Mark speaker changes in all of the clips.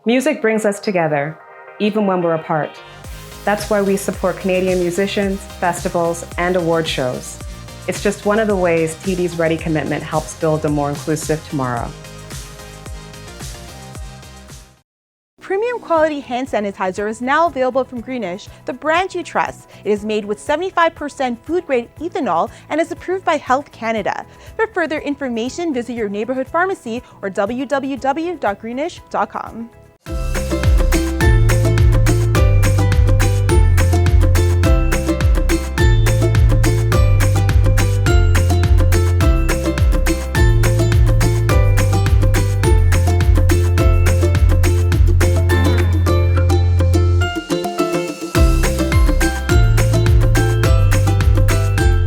Speaker 1: Music brings us together, even when we're apart. That's why we support Canadian musicians, festivals, and award shows. It's just one of the ways TD's Ready commitment helps build a more inclusive tomorrow.
Speaker 2: Premium quality hand sanitizer is now available from Greenish, the brand you trust. It is made with 75% food-grade ethanol and is approved by Health Canada. For further information, visit your neighborhood pharmacy or www.greenish.com.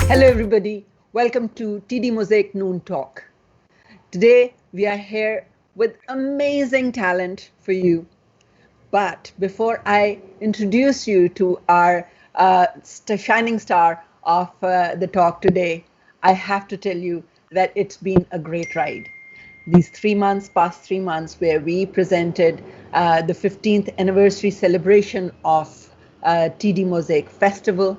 Speaker 3: Hello everybody, welcome to TD Mosaic Noon Talk. Today we are here with amazing talent for you. But before I introduce you to our shining star of the talk today, I have to tell you that it's been a great ride. These past 3 months where we presented the 15th anniversary celebration of TD Mosaic Festival.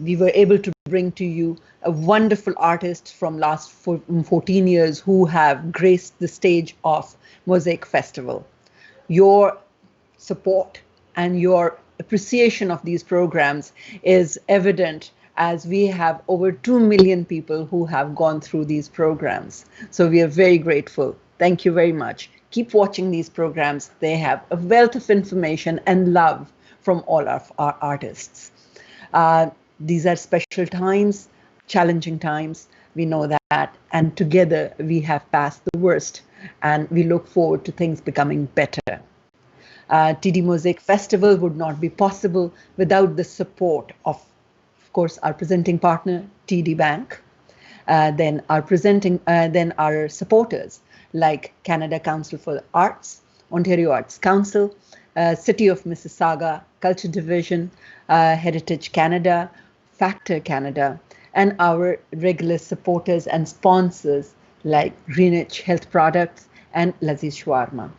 Speaker 3: We were able to bring to you a wonderful artist from last 14 years who have graced the stage of Mosaic Festival. Your support and your appreciation of these programs is evident as we have over 2 million people who have gone through these programs. So we are very grateful. Thank you very much. Keep watching these programs. They have a wealth of information and love from all of our artists. These are special times, challenging times. We know that, and together we have passed the worst, and we look forward to things becoming better. TD Mosaic Festival would not be possible without the support of course, our presenting partner, TD Bank, then our supporters like Canada Council for the Arts, Ontario Arts Council, City of Mississauga, Culture Division, Heritage Canada, Factor Canada, and our regular supporters and sponsors like Greenwich Health Products and Laziz Shawarma.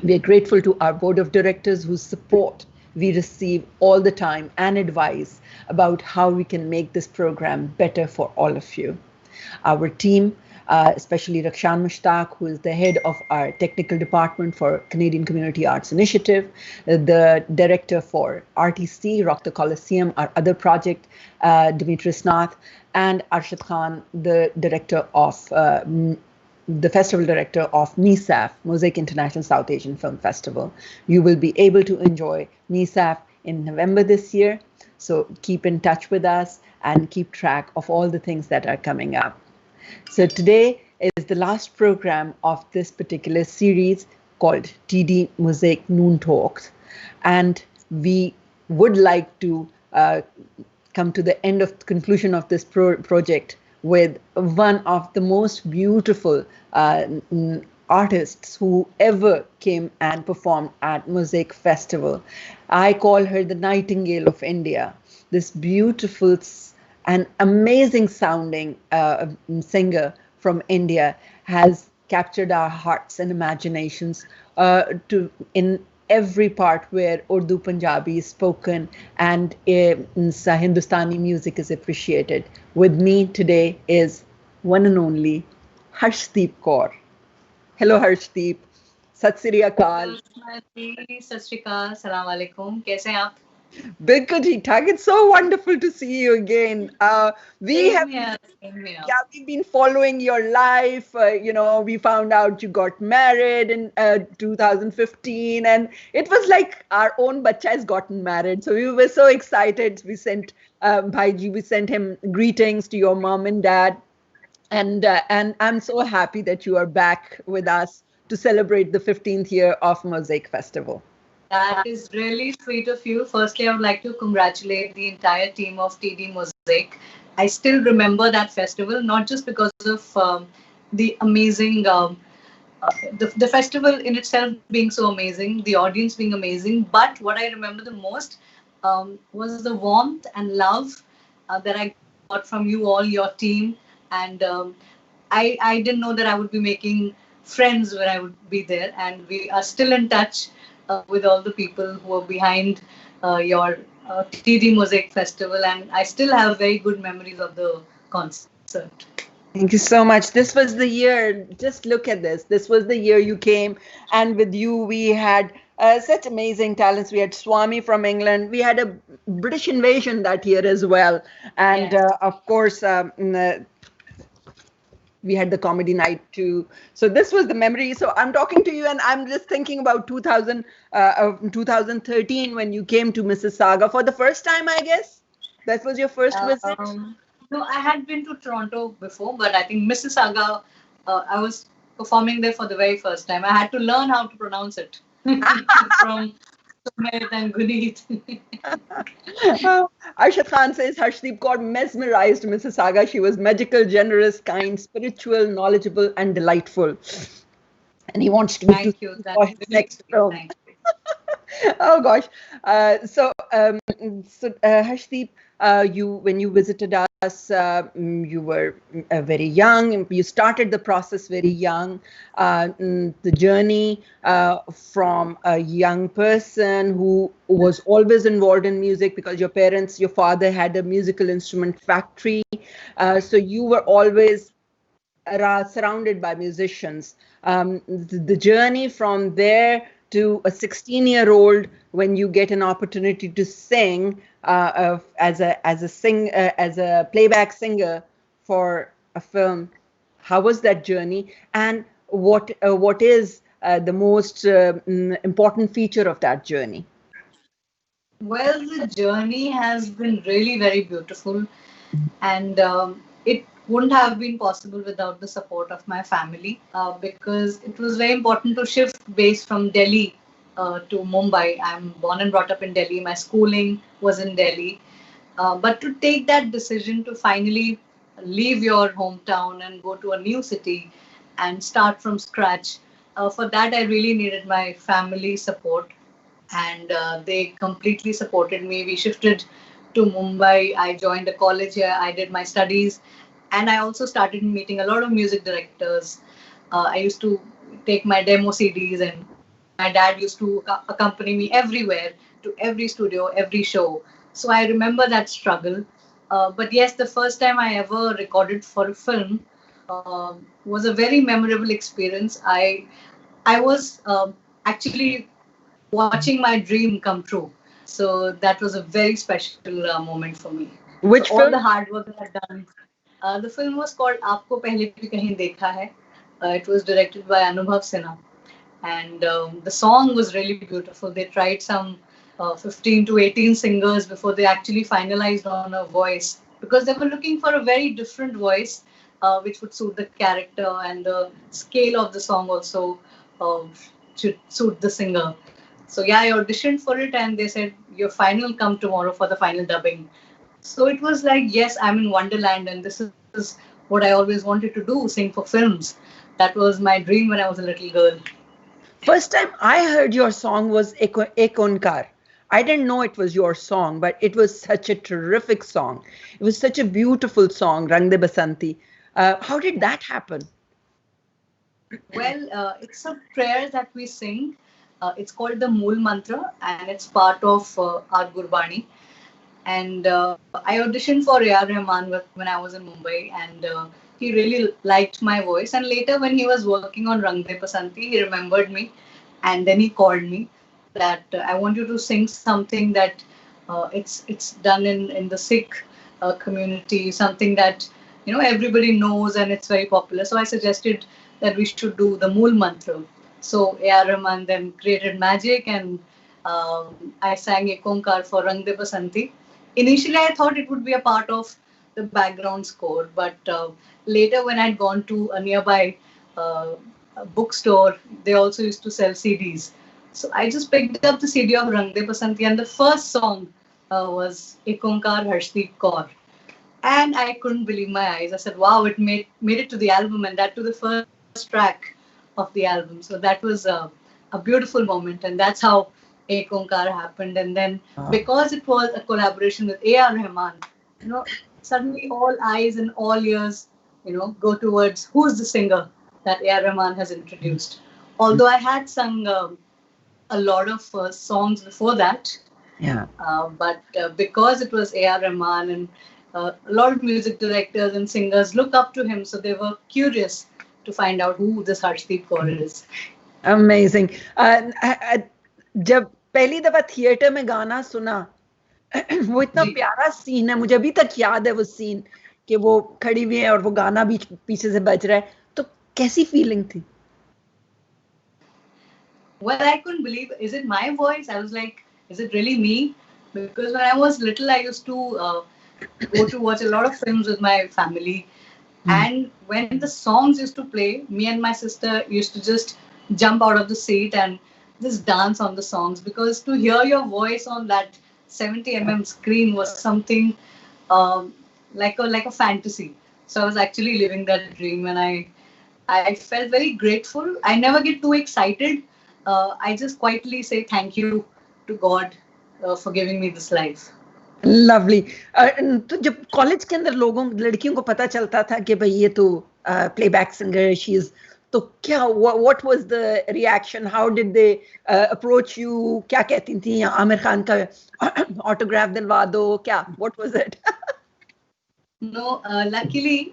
Speaker 3: We are grateful to our board of directors whose support we receive all the time and advice about how we can make this program better for all of you. Our team, especially Rakshan Mushtaq, who is the head of our technical department for Canadian Community Arts Initiative, the director for RTC, Rock the Coliseum, our other project, Demetrius Nath, and Arshad Khan, the director of the festival director of NISAF, Mosaic International South Asian Film Festival. You will be able to enjoy NISAF in November this year. So keep in touch with us and keep track of all the things that are coming up. So today is the last program of this particular series called TD Mosaic Noon Talks. And we would like to come to the conclusion of this project with one of the most beautiful artists who ever came and performed at Mosaic Festival. I call her the Nightingale of India. This beautiful and amazing sounding singer from India has captured our hearts and imaginations in every part where Urdu Punjabi is spoken and Hindustani music is appreciated. With me today is one and only Harshdeep Kaur. Hello Harshdeep. Sat Sri Akal.
Speaker 4: Sat Sri Akal. Assalamu alaikum. Kaise hain aap?
Speaker 3: Bilkul theek thak. It's so wonderful to see you again. We've been following your life. We found out you got married in 2015, and it was like our own bacha has gotten married. So we were so excited. We sent Bhaiji, we sent him greetings to your mom and dad, and I'm so happy that you are back with us to celebrate the 15th year of Mosaic Festival.
Speaker 4: That is really sweet of you. Firstly, I would like to congratulate the entire team of TD Mosaic. I still remember that festival, not just because of the amazing, the festival in itself being so amazing, the audience being amazing, but what I remember the most was the warmth and love that I got from you all, your team, and I didn't know that I would be making friends when I would be there, and we are still in touch with all the people who are behind your TD Mosaic Festival, and I still have very good memories of the concert.
Speaker 3: Thank you so much. This was the year, just look at this. This was the year you came, and with you, we had such amazing talents. We had Swami from England. We had a British invasion that year as well. And
Speaker 4: Yes.
Speaker 3: of course, we had the comedy night too. So this was the memory. So I'm talking to you, and I'm just thinking about 2013 when you came to Mississauga for the first time, I guess. That was your first visit?
Speaker 4: No, I had been to Toronto before, but I think Mississauga, I was performing there for the very first time. I had to learn how to pronounce it from Sumit and Guneet.
Speaker 3: Arshad Khan says Harshdeep got mesmerized Mississauga. She was magical, generous, kind, spiritual, knowledgeable, and delightful. And he wants to
Speaker 4: Thank you.
Speaker 3: for his next film. Oh gosh. Harshdeep, when you visited us, you were very young. You started the process very young. The journey from a young person who was always involved in music because your father had a musical instrument factory. So you were always surrounded by musicians. The journey from there to a 16-year-old when you get an opportunity to sing as a playback singer for a film. How was that journey, and what is the most important feature of that journey?
Speaker 4: Well, the journey has been really very beautiful, and it wouldn't have been possible without the support of my family because it was very important to shift base from Delhi to Mumbai. I'm born and brought up in Delhi. My schooling was in Delhi. But to take that decision to finally leave your hometown and go to a new city and start from scratch, for that I really needed my family support. And they completely supported me. We shifted to Mumbai. I joined a college here. I did my studies. And I also started meeting a lot of music directors. I used to take my demo CDs, and my dad used to accompany me everywhere, to every studio, every show. So I remember that struggle. But yes, the first time I ever recorded for a film was a very memorable experience. I was actually watching my dream come true. So that was a very special moment for me.
Speaker 3: Which
Speaker 4: so
Speaker 3: film?
Speaker 4: All the hard work that I've done. The film was called Aapko Pehle Bhi Kahin Dekha Hai. It was directed by Anubhav Sinha. And the song was really beautiful. They tried some 15 to 18 singers before they actually finalized on a voice, because they were looking for a very different voice which would suit the character, and the scale of the song also should suit the singer. So yeah, I auditioned for it, and they said your final come tomorrow for the final dubbing. So it was like, yes, I'm in Wonderland, and this is what I always wanted to do, sing for films. That was my dream when I was a little girl.
Speaker 3: First time I heard your song was Ek Onkar. I didn't know it was your song, but it was such a terrific song. It was such a beautiful song, Rang De Basanti. How did that happen?
Speaker 4: Well, it's a prayer that we sing. It's called the Mool Mantra, and it's part of our Gurbani. And I auditioned for A.R. Rahman when I was in Mumbai, and he really liked my voice. And later, when he was working on Rang De Basanti, he remembered me, and then he called me that I want you to sing something that it's done in the Sikh community, something that everybody knows and it's very popular. So I suggested that we should do the Mool Mantra. So A.R. Rahman then created magic, and I sang Ek Onkar for Rang De Basanti. Initially, I thought it would be a part of the background score, but later when I'd gone to a nearby bookstore, they also used to sell CDs. So I just picked up the CD of Rang De Basanti, and the first song was Ek Onkar Harshdeep Kaur. And I couldn't believe my eyes. I said, wow, it made it to the album, and that to the first track of the album. So that was a beautiful moment, and that's how Ek Onkar happened. And then because it was a collaboration with A.R. Rahman, suddenly all eyes and all ears, go towards who's the singer. that A.R. Rahman has introduced. Although I had sung a lot of songs before that,
Speaker 3: Yeah.
Speaker 4: but because it was A.R. Rahman and a lot of music directors and singers look up to him, so they were curious to find out who this Harshdeep Kaur is.
Speaker 3: Amazing. जब पहली दफा theatre में गाना सुना वो इतना प्यारा scene है, मुझे अभी तक याद है वो सीन कि वो खड़ी हुई है और वो गाना भी पीछे से बज रहा है, तो कैसी फीलिंग थी?
Speaker 4: Well, I couldn't believe, is it my voice? I was like, is it really me? Because when I was little, I used to go to watch a lot of films with my family. And when the songs used to play, me and my sister used to just jump out of the seat and just dance on the songs, because to hear your voice on that 70 screen was something like a fantasy. So I was actually living that dream, and I felt very grateful. I never get too excited. I just quietly say thank you to God for giving me this life.
Speaker 3: Lovely. तो जब college के अंदर लोगों लड़कियों को पता चलता था कि भाई ये तो प्लेबैक सिंगर शी इज, तो क्या what was the reaction? How did they approach you? क्या कहती थी आमिर खान का ऑटोग्राफ दिलवा दो, क्या what was it?
Speaker 4: No, luckily,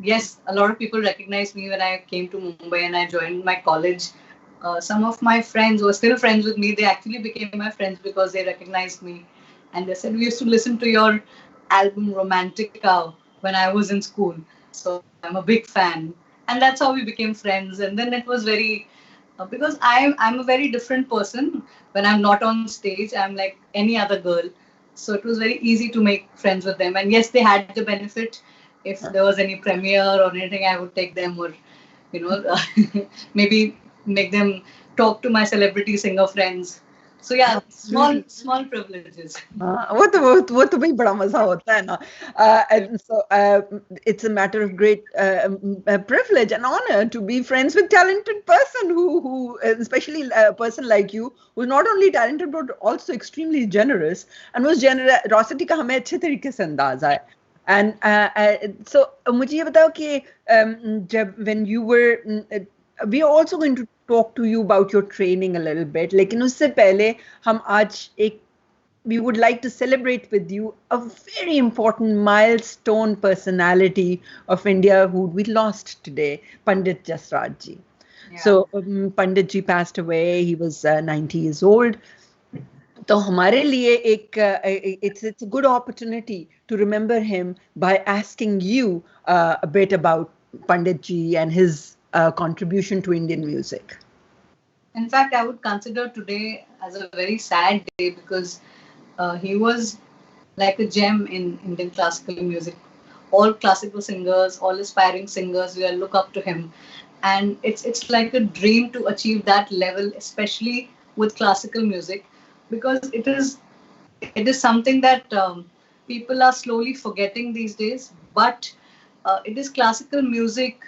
Speaker 4: yes, a lot of people recognized me when I came to Mumbai and I joined my college. Some of my friends who are still friends with me, they actually became my friends because they recognized me. And they said, we used to listen to your album Romantica when I was in school. So I'm a big fan. And that's how we became friends. And then it was very, because I'm a very different person. When I'm not on stage, I'm like any other girl. So it was very easy to make friends with them. And yes, they had the benefit. If there was any premiere or anything, I would take them, or, maybe make them talk to my celebrity singer friends. So yeah, small privileges.
Speaker 3: वो तो भाई बड़ा मजा होता है ना. And so it's a matter of great privilege and honor to be friends with talented person who especially a person like you who's not only talented but also extremely generous, and उस generosity का हमें अच्छे तरीके से अंदाजा है. And so मुझे ये बताओ कि जब when you were we are also going to talk to you about your training a little bit. लेकिन उससे पहले हम आज एक we would like to celebrate with you a very important milestone personality of India who we lost today, Pandit Jasraj ji. Yeah. So Pandit ji passed away. He was 90 years old. तो हमारे लिए it's a good opportunity to remember him by asking you a bit about Pandit ji and his contribution to Indian music.
Speaker 4: In fact, I would consider today as a very sad day because he was like a gem in Indian classical music. All classical singers, all aspiring singers, we all look up to him. And it's like a dream to achieve that level, especially with classical music, because it is something that people are slowly forgetting these days. But it is classical music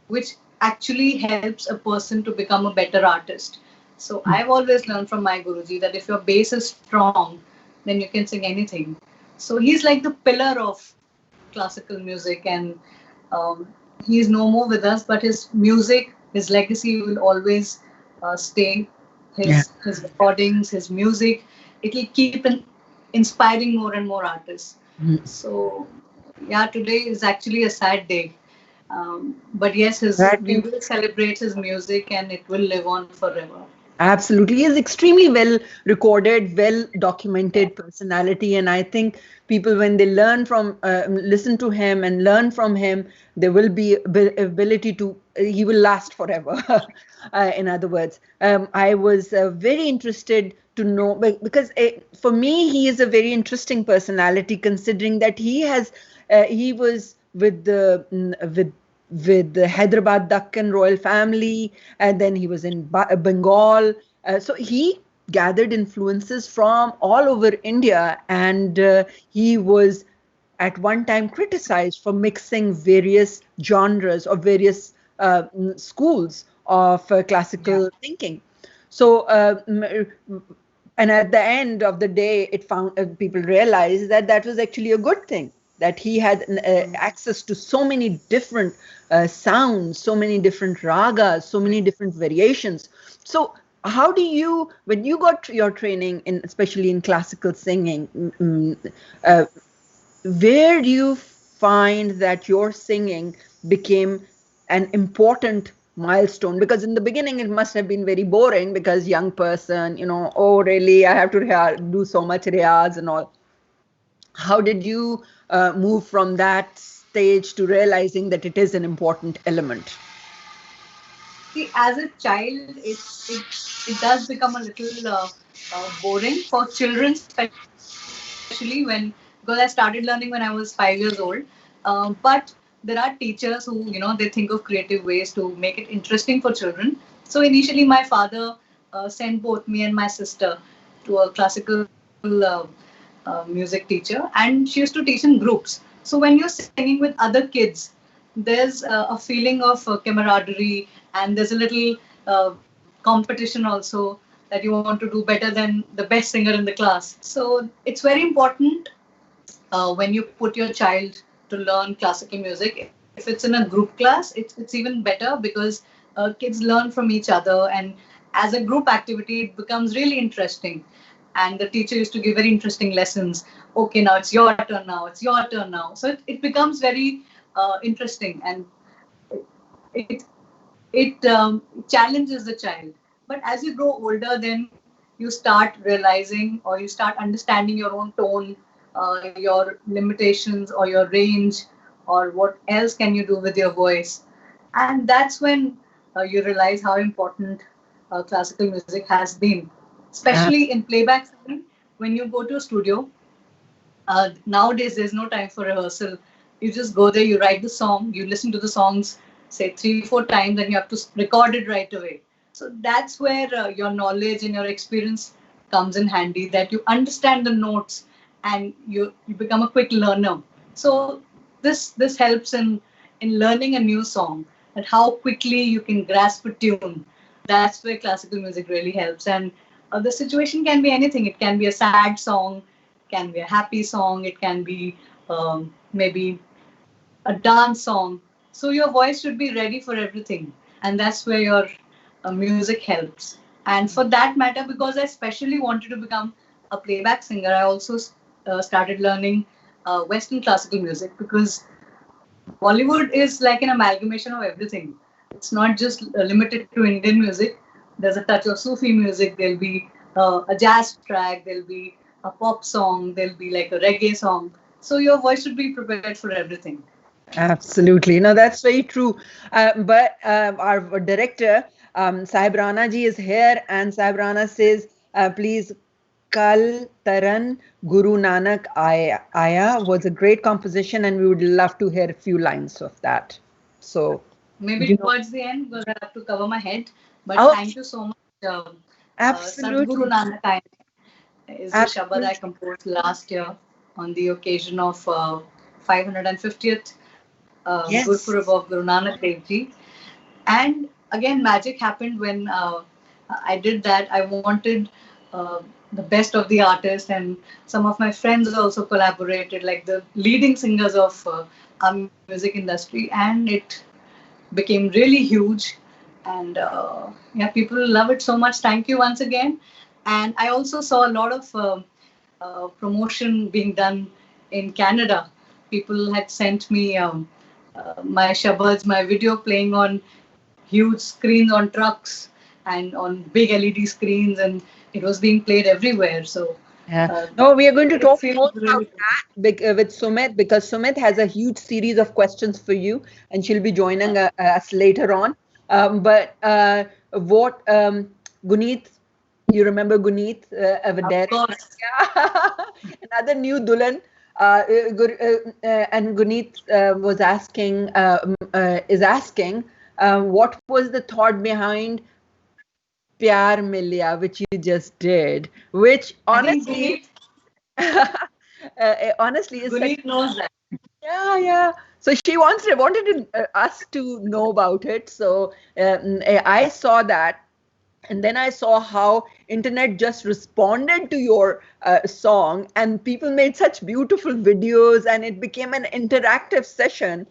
Speaker 4: which actually helps a person to become a better artist. So I've always learned from my Guruji that if your base is strong, then you can sing anything. So he's like the pillar of classical music, and he's no more with us, but his music, his legacy will always stay. His recordings, his music, it will keep inspiring more and more artists. So yeah, today is actually a sad day. But yes, we will celebrate his music and it will live on forever.
Speaker 3: Absolutely. He is extremely well recorded, well documented personality. And I think people, when they listen to him and learn from him, there will be ability to, he will last forever. In other words, I was very interested to know, because for me, he is a very interesting personality, considering that he was with the Hyderabad Deccan royal family, and then he was in Bengal. So he gathered influences from all over India, and he was at one time criticized for mixing various genres or various schools of classical thinking. So, and at the end of the day, people realized that was actually a good thing. that he had access to so many different sounds, so many different ragas, so many different variations. So how do you, when you got your training in, especially in classical singing, where do you find that your singing became an important milestone? Because in the beginning it must have been very boring, because young person, oh really, I have to do so much riyaz and all. How did you move from that stage to realizing that it is an important element?
Speaker 4: See, as a child, it does become a little boring for children, especially because I started learning when I was 5 years old. But there are teachers who they think of creative ways to make it interesting for children. So initially, my father sent both me and my sister to a classical music teacher, and she used to teach in groups. So when you're singing with other kids, there's a feeling of camaraderie, and there's a little competition also, that you want to do better than the best singer in the class. So it's very important when you put your child to learn classical music. If it's in a group class, it's even better, because kids learn from each other, and as a group activity, it becomes really interesting. And the teacher used to give very interesting lessons. Okay, now it's your turn now. It's your turn now. So it becomes very interesting, and it challenges the child. But as you grow older, then you start realizing, or you start understanding your own tone, your limitations or your range, or what else can you do with your voice. And that's when you realize how important classical music has been, especially in playback singing. When you go to a studio, nowadays there's no time for rehearsal. You just go there, you write the song, you listen to the songs, say 3-4 times, and you have to record it right away. So that's where your knowledge and your experience comes in handy, that you understand the notes, and you become a quick learner. So this helps in learning a new song, and how quickly you can grasp a tune. That's where classical music really helps. And the situation can be anything. It can be a sad song, can be a happy song, it can be maybe a dance song. So your voice should be ready for everything, and that's where your music helps. And for that matter, because I especially wanted to become a playback singer, I also started learning Western classical music, because Bollywood is like an amalgamation of everything. It's not just limited to Indian music. There's a touch of Sufi music. There'll be a jazz track. There'll be a pop song. There'll be like a reggae song. So your voice should be prepared for everything.
Speaker 3: Absolutely. No, that's very true. But our director, Sahib Rana ji, is here, and Sahib Rana says, please, Kal Taran Guru Nanak Aya was a great composition, and we would love to hear a few lines of that. So
Speaker 4: maybe towards the end, because I have to cover my head. But thank you so much.
Speaker 3: Absolutely.
Speaker 4: Sadhguru Nanak Aya is the Shabad I composed last year on the occasion of 550th Gurpurab of Guru Nanak Dev Ji. And again, magic happened when I did that. I wanted the best of the artists, and some of my friends also collaborated, like the leading singers of our music industry, and it became really huge. And yeah, people love it so much. Thank you once again. And I also saw a lot of promotion being done in Canada. People had sent me my shabads, my video playing on huge screens on trucks and on big LED screens, and it was being played everywhere. So
Speaker 3: no, we are going to talk more about that with Sumit, because Sumit has a huge series of questions for you, and she'll be joining us later on. But what Guneet, you remember Guneet?
Speaker 4: Of course.
Speaker 3: Another new Dulan. And Guneet was asking, what was the thought behind Pyar Milya, which you just did, which honestly, honestly is
Speaker 4: Guneet knows that.
Speaker 3: Yeah. So she wanted us to know about it. So I saw that, And then I saw how internet just responded to your song, and people made such beautiful videos, and it became an interactive session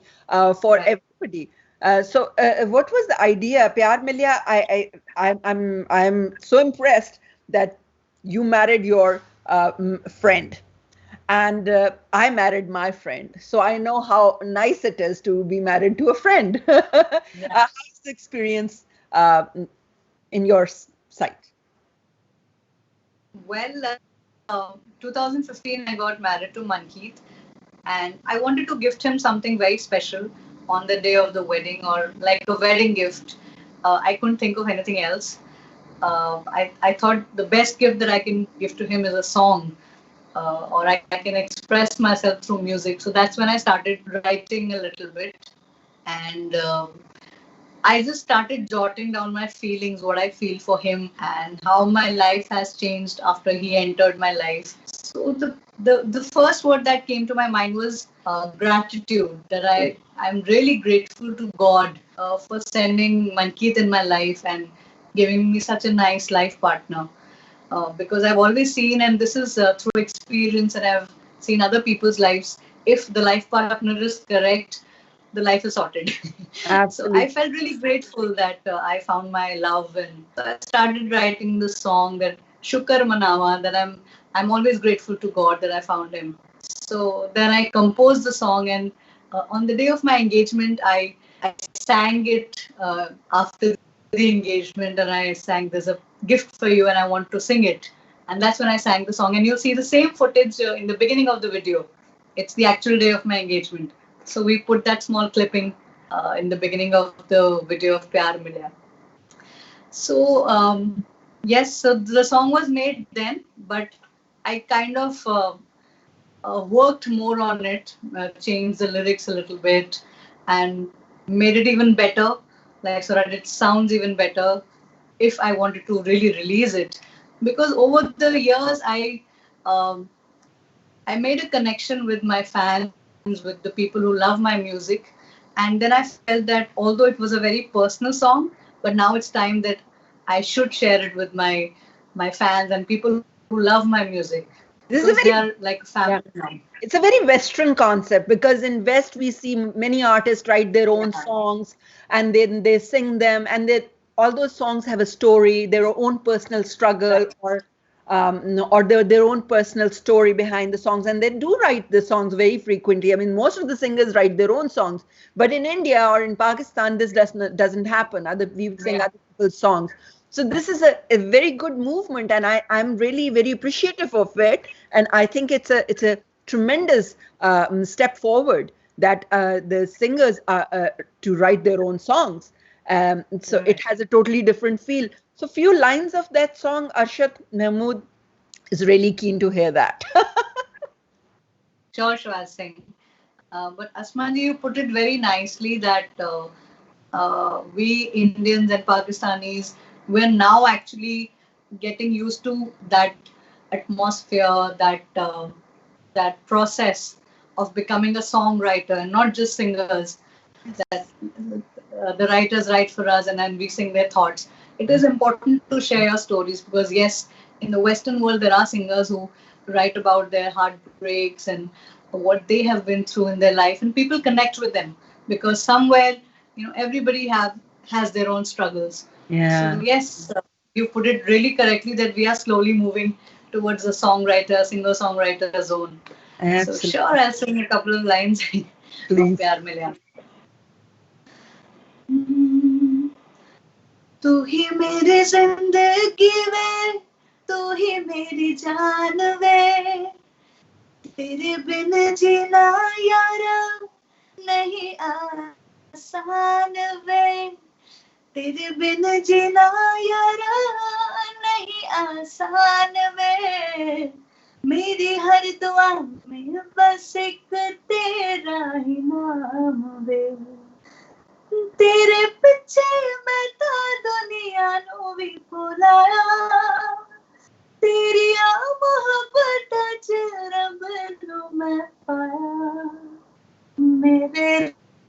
Speaker 3: for
Speaker 4: Right.
Speaker 3: everybody. So what was the idea, Pyar Milya? I'm so impressed that you married your friend, and I married my friend. So I know how nice it is to be married to a friend.
Speaker 4: Yeah.
Speaker 3: How's the experience in your site?
Speaker 4: Well, 2015, I got married to Mankeet, and I wanted to gift him something very special on the day of the wedding, or like a wedding gift. I couldn't think of anything else. I thought the best gift that I can give to him is a song, or I can express myself through music. So that's when I started writing a little bit, and I just started jotting down my feelings, what I feel for him, and how my life has changed after he entered my life. So the first word that came to my mind was gratitude. That I'm really grateful to God for sending Mankeet in my life and giving me such a nice life partner. Because I've always seen, and this is through experience, and I've seen other people's lives. If the life partner is correct, the life is sorted. So I
Speaker 3: Absolutely.
Speaker 4: felt really grateful that I found my love, and so I started writing the song that Shukar Manawa, that I'm always grateful to God that I found him. So then I composed the song, and on the day of my engagement, I sang it after the engagement, and I sang, "There's a gift for you, and I want to sing it." And that's when I sang the song, and you'll see the same footage in the beginning of the video. It's the actual day of my engagement. So we put that small clipping in the beginning of the video of Pyar Milya. So yes, so the song was made then, but I kind of worked more on it, changed the lyrics a little bit, and made it even better, like so that it sounds even better if I wanted to really release it. Because over the years, um, I made a connection with my fans, with the people who love my music. And then I felt that although it was a very personal song, but now it's time that I should share it with my fans and people who love my music because
Speaker 3: This
Speaker 4: they
Speaker 3: is a
Speaker 4: are
Speaker 3: very,
Speaker 4: like a family
Speaker 3: yeah,
Speaker 4: now.
Speaker 3: it's a very Western concept, because in West we see many artists write their own
Speaker 4: Yeah,
Speaker 3: songs, and then they sing them, and they, all those songs have a story, their own personal struggle,
Speaker 4: right.
Speaker 3: or their own personal story behind the songs, and they do write the songs very frequently. I mean, most of the singers write their own songs, but in India or in Pakistan, this doesn't happen. Other we sing
Speaker 4: Yeah.
Speaker 3: other people's songs. So this is a very good movement, and I'm really very appreciative of it, and I think it's a tremendous step forward that the singers are to write their own songs. So it
Speaker 4: Right.
Speaker 3: has a totally different feel. So few lines of that song, Arshad Mahmood is really keen to hear that.
Speaker 4: Sure, sure, I'll sing. But Asmani, you put it very nicely that we Indians and Pakistanis, we're now actually getting used to that atmosphere, that process of becoming a songwriter, and not just singers. That the writers write for us, and then we sing their thoughts. It is important to share your stories because yes, in the Western world there are singers who write about their heartbreaks and what they have been through in their life, and people connect with them because somewhere everybody have has their own struggles. So
Speaker 3: Yeah,
Speaker 4: yes, you put it really correctly that we are slowly moving towards the songwriter, singer-songwriter zone. So sure,
Speaker 3: absolutely.
Speaker 4: I'll sing a couple of lines of
Speaker 3: Please.
Speaker 4: Pyar Milya. तू ही मेरी जिंदगी वे, तू ही मेरी जान वे, तेरे बिन जीना यारा नहीं आसान वे, तेरे बिन जीना यारा नहीं आसान वे, मेरी हर दुआ में बस एक तेरा ही नाम वे, तेरे पिछे मैं तो दुनिया नू भी भुलाया, तेरिया मोहब्बत च रब नू मैं पाया, मेरे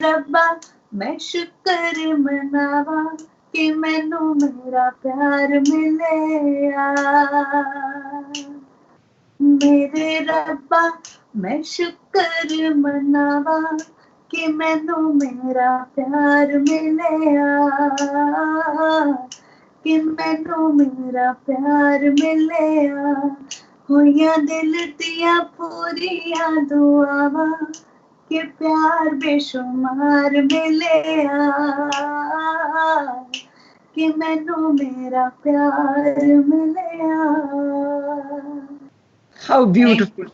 Speaker 4: रब्बा मैं शुक्र मनावा कि मैनू मेरा प्यार मिले मेरे रब्बा मैं शुक्र मनावा कि मैनू मेरा प्यार मिले कि मैनू मेरा प्यार मिले होइया दिल दिया पूरिया दुआवा कि प्यार बेशुमार मिले कि मैनू मेरा प्यार मिले
Speaker 3: How beautiful.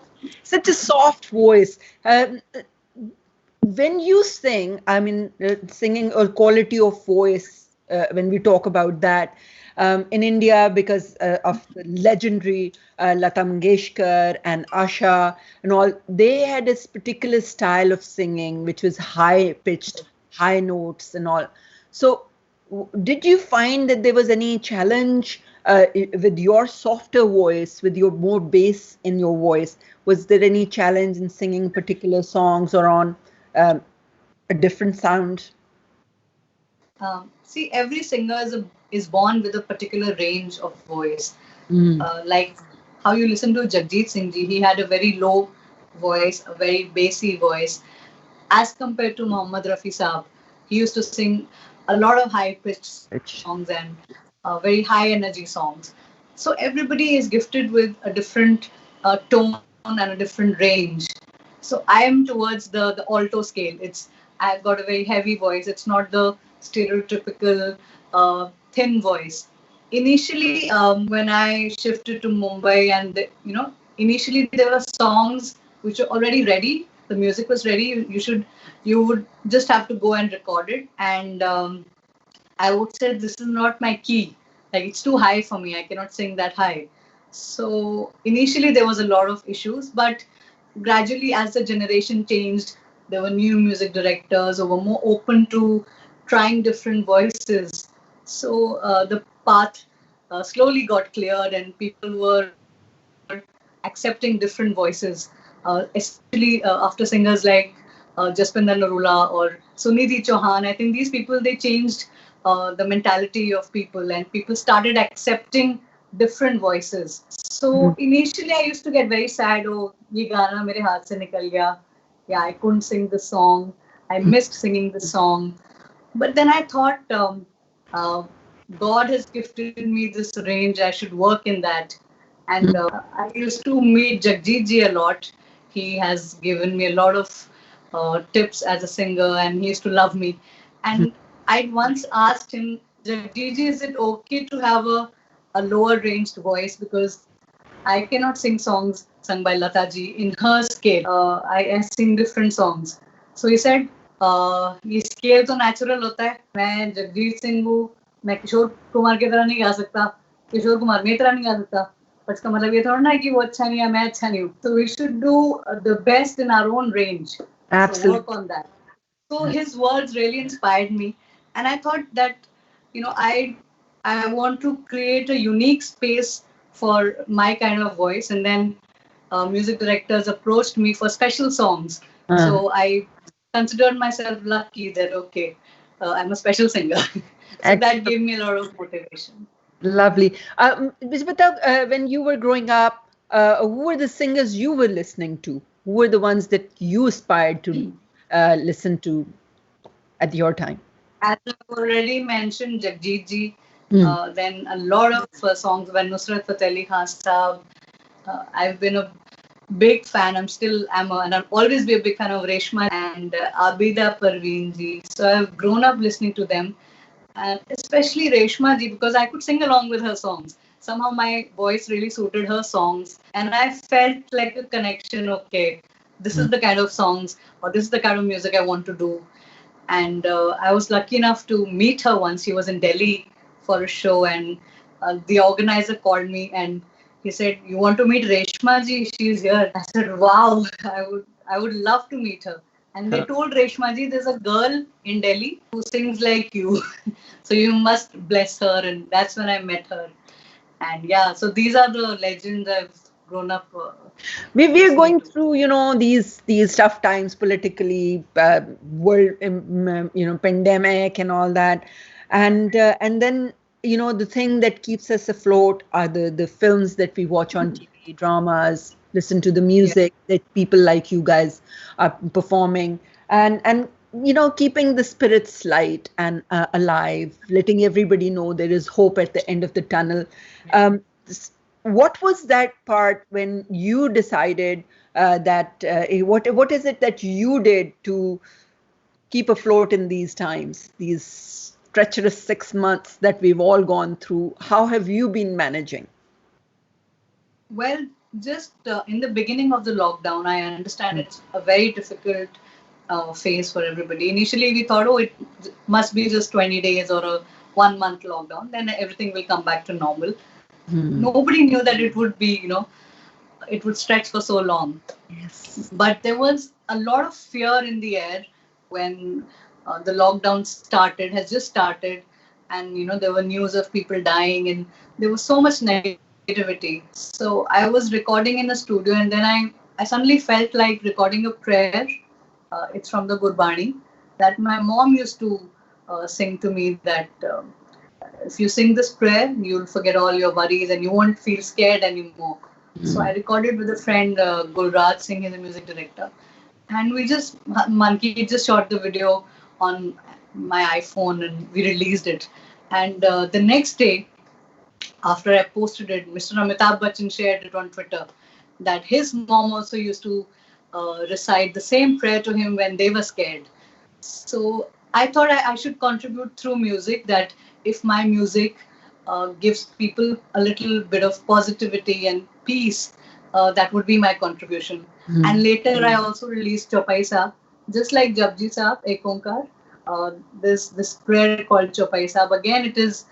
Speaker 3: Such a soft voice. When you sing, I mean, singing or quality of voice, when we talk about that, in India, because of the legendary Lata Mangeshkar and Asha and all, they had this particular style of singing, which was high pitched, high notes and all. So, did you find that there was any challenge with your softer voice, with your more bass in your voice? Was there any challenge in singing particular songs or on a different sound?
Speaker 4: See, every singer is born with a particular range of voice. Like how you listen to Jagjit Singh Ji, he had a very low voice, a very bassy voice, as compared to Mohammad Rafi Saab. He used to sing a lot of high pitched songs and very high energy songs. So everybody is gifted with a different tone and a different range. So I am towards the alto scale. I've got a very heavy voice. It's not the stereotypical thin voice. Initially, when I shifted to Mumbai, and initially there were songs which were already ready. The music was ready. You would just have to go and record it. And I would say this is not my key. Like it's too high for me. I cannot sing that high. So initially there was a lot of issues, but gradually as the generation changed, there were new music directors who were more open to trying different voices. So the path slowly got cleared and people were accepting different voices, especially after singers like Jaspinder Narula or Sunidhi Chauhan. I think these people, they changed the mentality of people and people started accepting different voices. So initially I used to get very sad, oh, ye gana mere haath se nikal gaya. Yeah, I couldn't sing the song. I missed singing the song. But then I thought, God has gifted me this range. I should work in that. And I used to meet Jagjit Ji a lot. He has given me a lot of tips as a singer, and he used to love me. And I once asked him, Jagjit Ji, is it okay to have a lower ranged voice? Because I cannot sing songs sung by Lata Ji in her scale. I sing different songs. So he said, ये scale तो natural होता है. मैं जगजीत सिंह हूँ, मैं किशोर कुमार की तरह नहीं गा सकता, किशोर कुमार मेरी तरह नहीं गा सकता. पर इसका मतलब ये थोड़ा ना कि वो अच्छा नहीं है, मैं अच्छा नहीं हूँ. So we should do the best in our own range.
Speaker 3: Absolutely.
Speaker 4: So work on that. So his words really inspired me, and I thought that, I want to create a unique space for my kind of voice, and then music directors approached me for special songs. So I considered myself lucky that, okay, I'm a special singer. So that gave me a lot of motivation.
Speaker 3: Lovely. Bisbata, when you were growing up, who were the singers you were listening to? Who were the ones that you aspired to listen to at your time?
Speaker 4: As I've already mentioned, Jagjit Ji. Then a lot of songs by Nusrat Fateh Ali Khan Saab. I've been a big fan. And I'll always be a big fan of Reshma and Abida Parveen Ji. So I've grown up listening to them, and especially Reshma Ji, because I could sing along with her songs. Somehow my voice really suited her songs, and I felt like a connection. Okay, this is the kind of songs, or this is the kind of music I want to do. And I was lucky enough to meet her once. She was in Delhi for a show, and the organizer called me and he said, "You want to meet Reshma Ji? She's here." I said, "Wow, I would love to meet her." And they told Reshma Ji, "There's a girl in Delhi who sings like you, so you must bless her." And that's when I met her. And yeah, so these are the legends I've grown up.
Speaker 3: We are going through, these tough times politically, world, pandemic and all that. And then, you know, the thing that keeps us afloat are the films that we watch on TV, dramas, listen to the
Speaker 4: Yeah.
Speaker 3: music that people like you guys are performing, and you know, keeping the spirits light and alive, letting everybody know there is hope at the end of the tunnel. What was that part when you decided that what is it that you did to keep afloat in these times, these treacherous 6 months that we've all gone through? How have you been managing?
Speaker 4: Well, just in the beginning of the lockdown, I understand it's a very difficult phase for everybody. Initially, we thought, oh, it must be just 20 days or a 1 month lockdown, then everything will come back to normal. Nobody knew that it would be, it would stretch for so long.
Speaker 3: Yes.
Speaker 4: But there was a lot of fear in the air when the lockdown started, has just started, and there were news of people dying, and there was so much negativity. So I was recording in a studio, and then I suddenly felt like recording a prayer. It's from the Gurbani that my mom used to sing to me, that if you sing this prayer, you'll forget all your worries and you won't feel scared anymore. So I recorded with a friend, Gulraj Singh, is a music director, and we just Monkey just shot the video on my iPhone and we released it. And the next day, after I posted it, Mr. Amitabh Bachchan shared it on Twitter that his mom also used to recite the same prayer to him when they were scared. So I thought I should contribute through music, that if my music gives people a little bit of positivity and peace, that would be my contribution. And later I also released Chopai Saab, just like Japji Saab, Ek Onkar. There's this prayer called Chopai Saab. Again, it is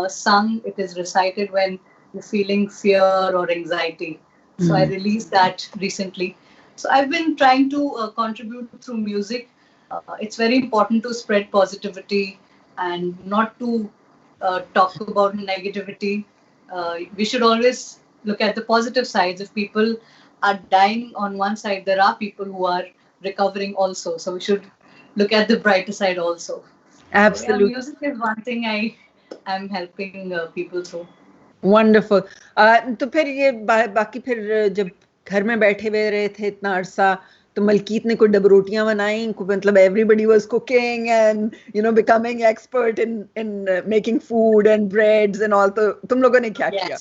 Speaker 4: sung, it is recited when you're feeling fear or anxiety. So I released that recently. So I've been trying to contribute through music. It's very important to spread positivity and not to talk about negativity. We should always look at the positive sides. If people are dying on one side, there are people who are recovering also. So we should look at the brighter side also. So yeah,
Speaker 3: Absolutely.
Speaker 4: music is one thing I am helping people through.
Speaker 3: Wonderful. तो फिर ये बाकी फिर जब घर में बैठे हुए रहे थे इतना अरसा, तो मलकीत ने कोई डबरोटियां बनाई, मतलब everybody was cooking and you know becoming expert in making food and breads and all, तो तुम लोगों ने क्या किया?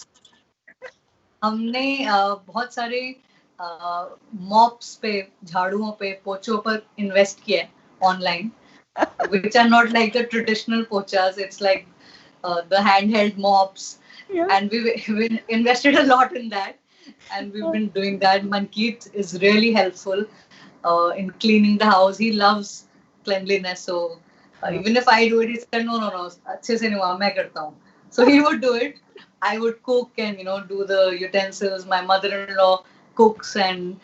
Speaker 4: हमने बहुत सारे मॉप्स पे, झाड़ुओं पे, पोचों पर इन्वेस्ट किया online, which are not like the traditional pochas. It's like the handheld mops. Yeah. And we invested a lot in that, and we've been doing that. Mankeet is really helpful in cleaning the house. He loves cleanliness, so even if I do it, he said no, अच्छे से नहीं हुआ, मैं करता हूँ. So he would do it. I would cook and do the utensils. My mother-in-law cooks, and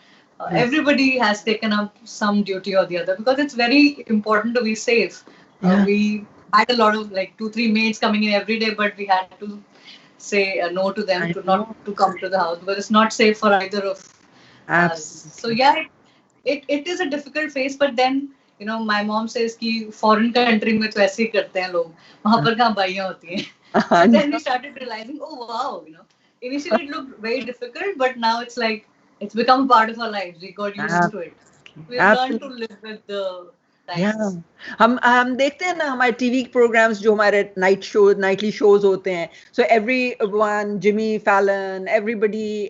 Speaker 4: everybody has taken up some duty or the other, because it's very important to be safe. We had a lot of 2-3 maids coming in every day, but we had to say no to them, not to come to the house, because it's not safe for either of us. So yeah, it is a difficult phase, but then my mom says कि foreign country में तो ऐसे ही करते हैं लोग, वहाँ पर कहाँ बाइयाँ होती हैं. So then we started realizing, oh wow, initially it looked very difficult, but now it's like it's become a part of our lives. We got used to it. We've learned to live with the times.
Speaker 3: हम देखते हैं ना हमारे TV programmes, जो हमारे Knightley shows होते हैं. So everyone, Jimmy Fallon, everybody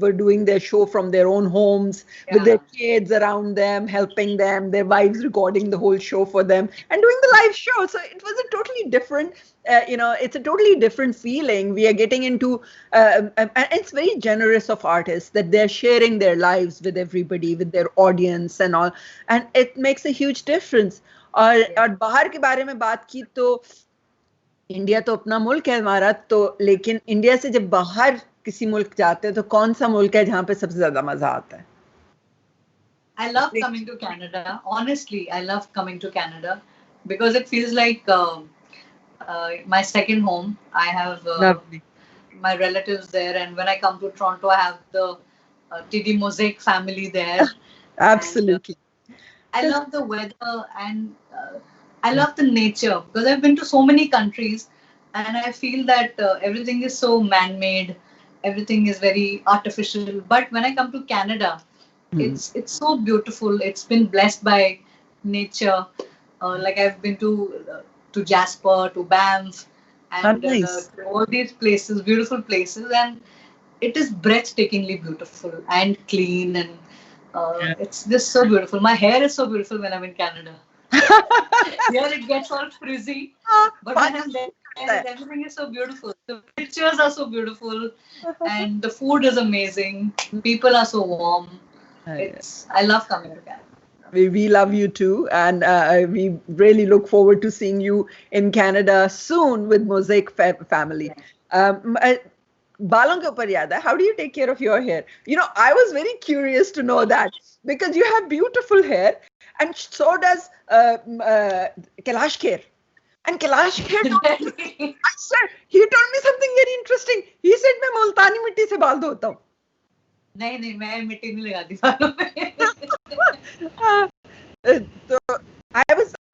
Speaker 3: were doing their show from their own homes with their kids around them, helping them, their wives recording the whole show for them and doing the live show. So it was a totally different, it's a totally different feeling. We are getting into, and it's very generous of artists that they're sharing their lives with everybody, with their audience and all, and it makes a huge difference. और बाहर के बारे में बात की तो India तो अपना मुल्क है हमारा, तो लेकिन इंडिया से जब बाहर किसी मुल्क जाते हैं तो कौन सा मुल्क है जहाँ पे सबसे ज्यादा मजा आता है?
Speaker 4: I love coming to Canada. Honestly, I love coming to Canada because it feels like my second home. I have my relatives there, and when I come to Toronto, I have the TD Mosaic family there.
Speaker 3: Absolutely.
Speaker 4: And, I love the weather, and I love the nature because I've been to so many countries, and I feel that everything is so man-made, everything is very artificial. But when I come to Canada, it's so beautiful. It's been blessed by nature. Like I've been to Jasper, to Banff, and
Speaker 3: Nice.
Speaker 4: to all these places, beautiful places, and it is breathtakingly beautiful and clean, and it's just so beautiful. My hair is so beautiful when I'm in Canada. Here it gets all frizzy, but when I'm there, everything is so beautiful. The pictures are so beautiful, and the food is amazing. People are so warm. I love coming to Canada.
Speaker 3: We love you too, and we really look forward to seeing you in Canada soon with Mosaic family. Balon ke upar yaad hai, how do you take care of your hair? You know, I was very curious to know that because you have beautiful hair, and so does Kailash Kher. And Kailash Kher, I swear, he told me something very interesting. He said, "मैं मुल्तानी मिट्टी से बाल धोता हूँ."
Speaker 4: नहीं नहीं मैं मिट्टी नहीं लगाती बालों में
Speaker 3: तो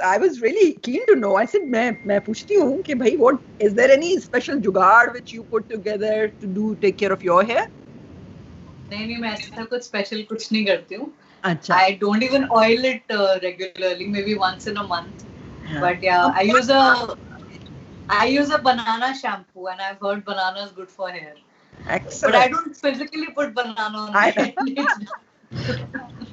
Speaker 3: I was really keen to know. I said मैं पूछती हूँ कि भाई what is there any special जुगाड़ which you put together to take care of your hair?
Speaker 4: नहीं मैं ऐसा कुछ स्पेशल कुछ नहीं करती हूँ.
Speaker 3: अच्छा.
Speaker 4: I don't even oil it regularly, maybe once in a month. But yeah, I use a banana shampoo, and I've heard banana is good for hair.
Speaker 3: Excellent.
Speaker 4: But I don't physically put banana on my head.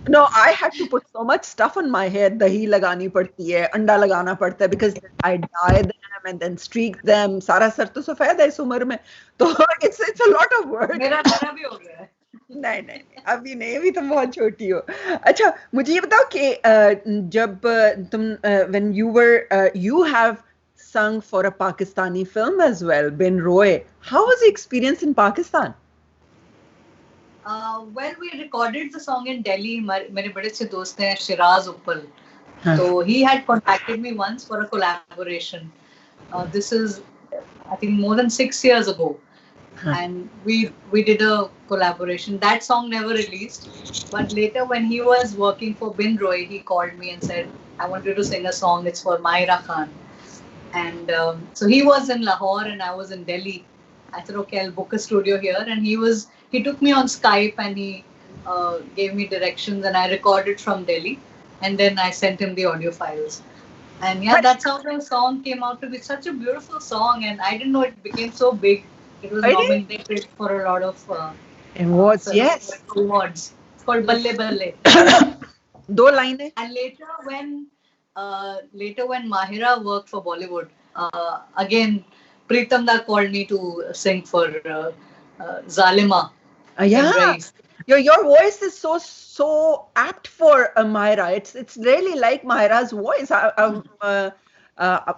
Speaker 3: No, I had to put so much stuff on my hair. Dahi lagani padti hai, anda lagana padta hai because I dye them and then streak them. Sara sar to सफेद है इस उम्र में. तो it's a lot of work.
Speaker 4: मेरा भी हो गया है.
Speaker 3: नहीं अभी नहीं, अभी तुम बहुत छोटी हो. अच्छा मुझे ये बताओ कि जब तुम when you have sung for a Pakistani film as well, Bin Roy. How was the experience in Pakistan?
Speaker 4: Well, we recorded the song in Delhi. मेरे बड़े अच्छे दोस्त हैं Siraj uppal. So he had contacted me once for a collaboration. This is, I think, more than 6 years ago. And we did a collaboration. That song never released, but later when he was working for Bin Roy, he called me and said, "I want you to sing a song. It's for Mahira Khan." And so he was in Lahore and I was in Delhi. I said, "Okay, I'll book a studio here." And he took me on Skype and he gave me directions, and I recorded from Delhi, and then I sent him the audio files. And yeah, that's how the song came out to be such a beautiful song, and I didn't know it became so big. It was nominated for a lot of
Speaker 3: awards. Yes,
Speaker 4: awards. It's called Balle Balle.
Speaker 3: दो लाइनें.
Speaker 4: And later when Mahira worked for Bollywood, again Pritam Da called me to sing for Zalima.
Speaker 3: Yeah, your voice is so apt for Mahira. It's really like Mahira's voice.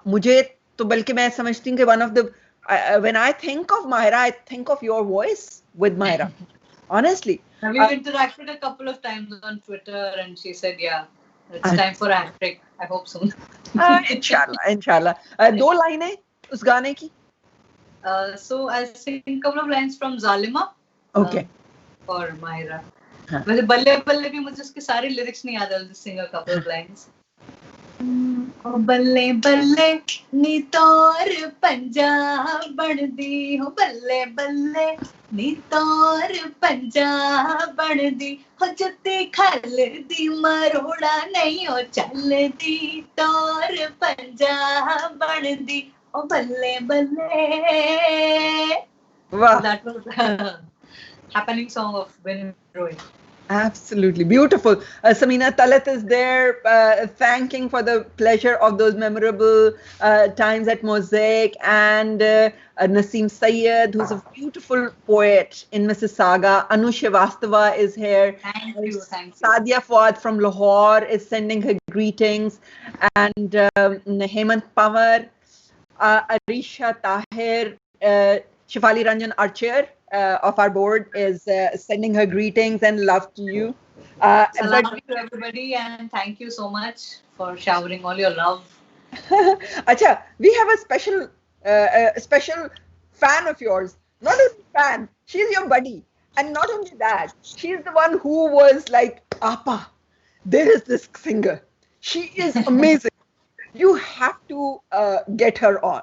Speaker 3: मुझे तो बल्कि मैं समझती हूँ कि one of the when I think of Mahira, I think of your voice with Mahira. Honestly.
Speaker 4: We interacted a couple of times on Twitter, and she said, "Yeah, it's time for a hat trick. I hope soon."
Speaker 3: Inshallah. दो लाइनें उस गाने की.
Speaker 4: So I'll sing a couple of lines from Zalima.
Speaker 3: Okay.
Speaker 4: For Mahira. वैसे बल्ले बल्ले भी मुझे उसके सारे lyrics नहीं याद. I'll just sing a couple of lines. ओ बल्ले बल्ले नी तोर पंजाब बनदी हो बल्ले बल्ले नी तोर पंजाब बनदी हो जुत्ती खलदी मरोड़ा नहीं हो चलदी तोर पंजाब बनदी ओ बल्ले बल्ले.
Speaker 3: Wow.
Speaker 4: That was the happening song of Bin Roy.
Speaker 3: Absolutely beautiful. Samina Talat is there thanking for the pleasure of those memorable times at Mosaic, and Naseem Sayed, who's a beautiful poet in Mississauga. Anu Srivastava is here.
Speaker 4: Thank you.
Speaker 3: Sadia Fawad from Lahore is sending her greetings, and Hemant Pawar, Arisha Tahir, Shifali Ranjan Archer of our board is sending her greetings and love to you.
Speaker 4: Salam to everybody, and thank you so much for showering all your love.
Speaker 3: Acha, we have a special fan of yours. Not a fan, she's your buddy. And not only that, she's the one who was like, "Appa, there is this singer. She is amazing. you have to get her on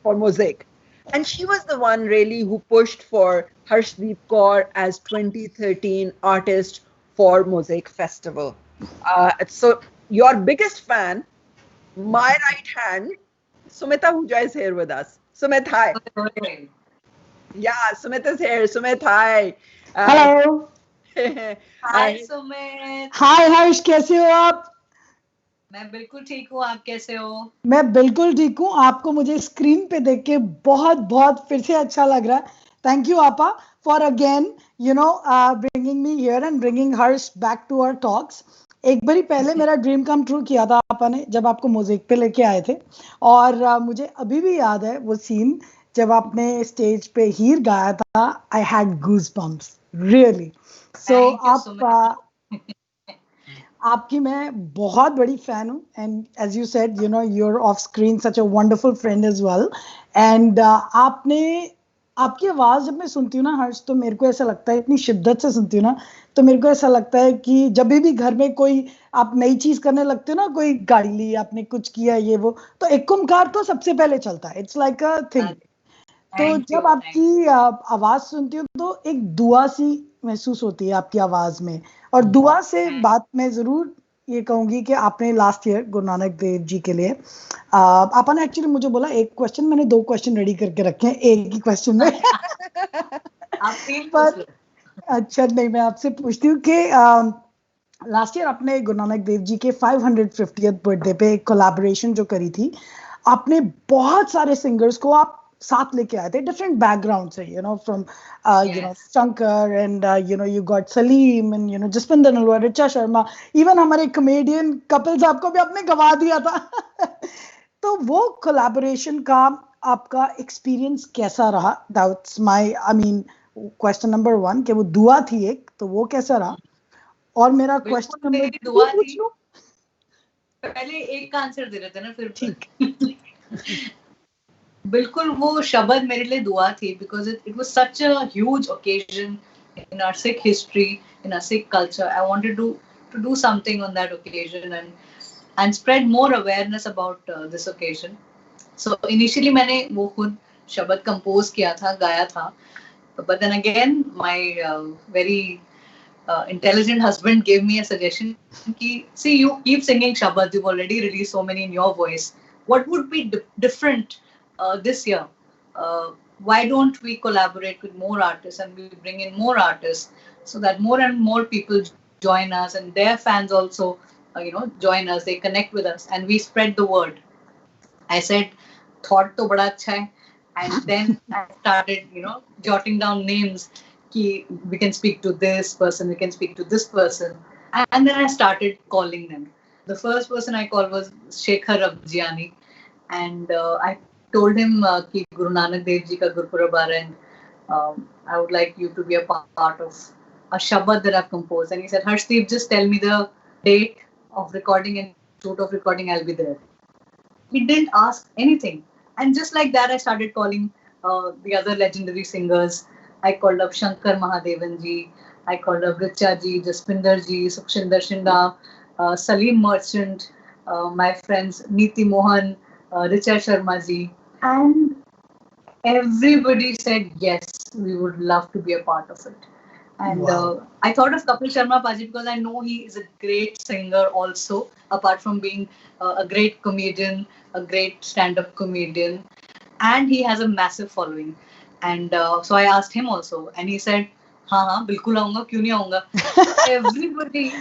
Speaker 3: for Mosaic. And she was the one really who pushed for Harshdeep Kaur as 2013 artist for Mosaic Festival. So your biggest fan, my right hand, Sumit Ahuja is here with us. Sumit, hi.
Speaker 4: Okay.
Speaker 3: Yeah, Sumit is here. Sumit, hi.
Speaker 5: Hello
Speaker 4: Hi Sumit.
Speaker 5: हाय हर्ष, कैसे हो आप?
Speaker 4: मैं बिल्कुल ठीक हूँ, आप कैसे हो?
Speaker 5: मैं बिल्कुल ठीक हूँ। आपको मुझे स्क्रीन पे देख के बहुत बहुत फिर से अच्छा लग रहा है। थैंक यू आपा for again bringing me here and bringing Harsh back to our talks. एक बारी पहले मेरा ड्रीम कम ट्रू किया था आपा ने, जब आपको मोज़ेक पे लेके आए थे। और मुझे अभी भी याद है वो सीन जब आपने स्टेज पे हीर गाया था। I had goose bumps really. So
Speaker 4: Thank you,
Speaker 5: आप
Speaker 4: Sumit.
Speaker 5: आपकी मैं बहुत बड़ी फैन हूँ and as you said your off screen such a wonderful friend as well. And आपकी आवाज जब मैं सुनती हूँ ना हर्ष, तो मेरे को ऐसा लगता है, इतनी शिद्दत से सुनती हूँ ना, तो मेरे को ऐसा लगता है कि जब भी घर में कोई आप नई चीज करने लगते हो ना, कोई गाड़ी ली आपने, कुछ किया ये वो, तो एक ओमकार तो सबसे पहले चलता है। It's like a thing. तो
Speaker 4: Thank you,
Speaker 5: जब आपकी आवाज सुनती हूँ तो एक दुआ सी महसूस होती है आपकी आवाज में। और दुआ से बात मैं जरूर ये कहूंगी कि आपने लास्ट ईयर गुरु नानक देव जी के लिए आपने एक्चुअली मुझे बोला एक क्वेश्चन, मैंने 2 क्वेश्चन रेडी करके रखे हैं एक ही क्वेश्चन में।
Speaker 4: आप तीन
Speaker 5: पर
Speaker 4: पूछ लो।
Speaker 5: अच्छा नहीं, मैं आपसे पूछती हूँ कि लास्ट ईयर आपने गुरु नानक देव जी के 550th बर्थडे पे एक कोलैबोरेशन जो करी थी, आपने बहुत सारे सिंगर्स को आप साथ लेके आए थे, डिफरेंट बैकग्राउंड से, from Shankar and you got Salim and Jaswinder Nalwa, Richa Sharma, even हमारे कॉमेडियन कपिल साहब को भी आपने गवा दिया था। तो वो कोलैबोरेशन का आपका एक्सपीरियंस कैसा रहा? दैट्स माय क्वेश्चन नंबर 1 कि वो दुआ थी एक, तो वो कैसा रहा? और मेरा क्वेश्चन
Speaker 4: बिल्कुल
Speaker 5: नंबर
Speaker 4: मेरी
Speaker 5: 2
Speaker 4: दुआ
Speaker 5: पूछ
Speaker 4: थी।
Speaker 5: लो।
Speaker 4: पहले एक का आंसर दे रहे थे ना, फिर
Speaker 5: ठीक।
Speaker 4: बिल्कुल वो शब्द मेरे लिए दुआ थी, because it was such a huge occasion in our Sikh history, in our Sikh culture. I wanted to do something on that occasion and spread more awareness about this occasion. So initially मैंने वो खुद शब्द compose किया था, गाया था, but then again my very intelligent husband gave me a suggestion ki, see, you keep singing shabad, you've already released so many in your voice, what would be different this year? Why don't we collaborate with more artists and we bring in more artists so that more and more people join us and their fans also join us, they connect with us and we spread the word. I said, thought to bada acha hai. And then I started, jotting down names. Ki we can speak to this person, we can speak to this person. And then I started calling them. The first person I called was Shekhar Abjiani. And I told him ki Guru Nanak Dev Ji ka Gurpurab aa raha hai, and I would like you to be a part of a shabad that I've composed. And he said, Harshdeep, just tell me the date of recording and shoot of recording, I'll be there. He didn't ask anything. And just like that, I started calling the other legendary singers. I called up Shankar Mahadevan ji. I called up Richa ji, Jaspinder ji, Sukshinder Shinda, Salim Merchant, my friends Neeti Mohan, Richa Sharma ji. And everybody said, yes, we would love to be a part of it. And I thought of Kapil Sharma Paji because I know he is a great singer also, apart from being a great comedian, a great stand-up comedian, and he has a massive following. And so I asked him also, and he said, हाँ बिल्कुल आऊँगा, क्यों नहीं आऊँगा? Everybody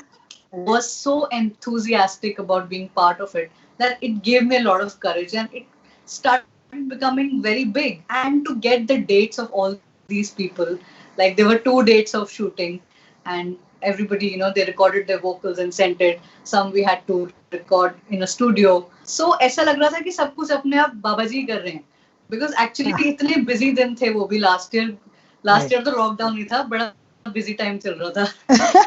Speaker 4: was so enthusiastic about being part of it that it gave me a lot of courage, and it started becoming very big. And to get the dates of all these people, like there were 2 dates of shooting, and everybody, they recorded their vocals and sent it. Some we had to record in a studio. So ऐसा लग रहा था कि सब कुछ अपने आप बाबा जी कर रहे हैं, because actually इतने busy दिन थे वो भी last year तो lockdown ही था, बड़ा busy time चल रहा था.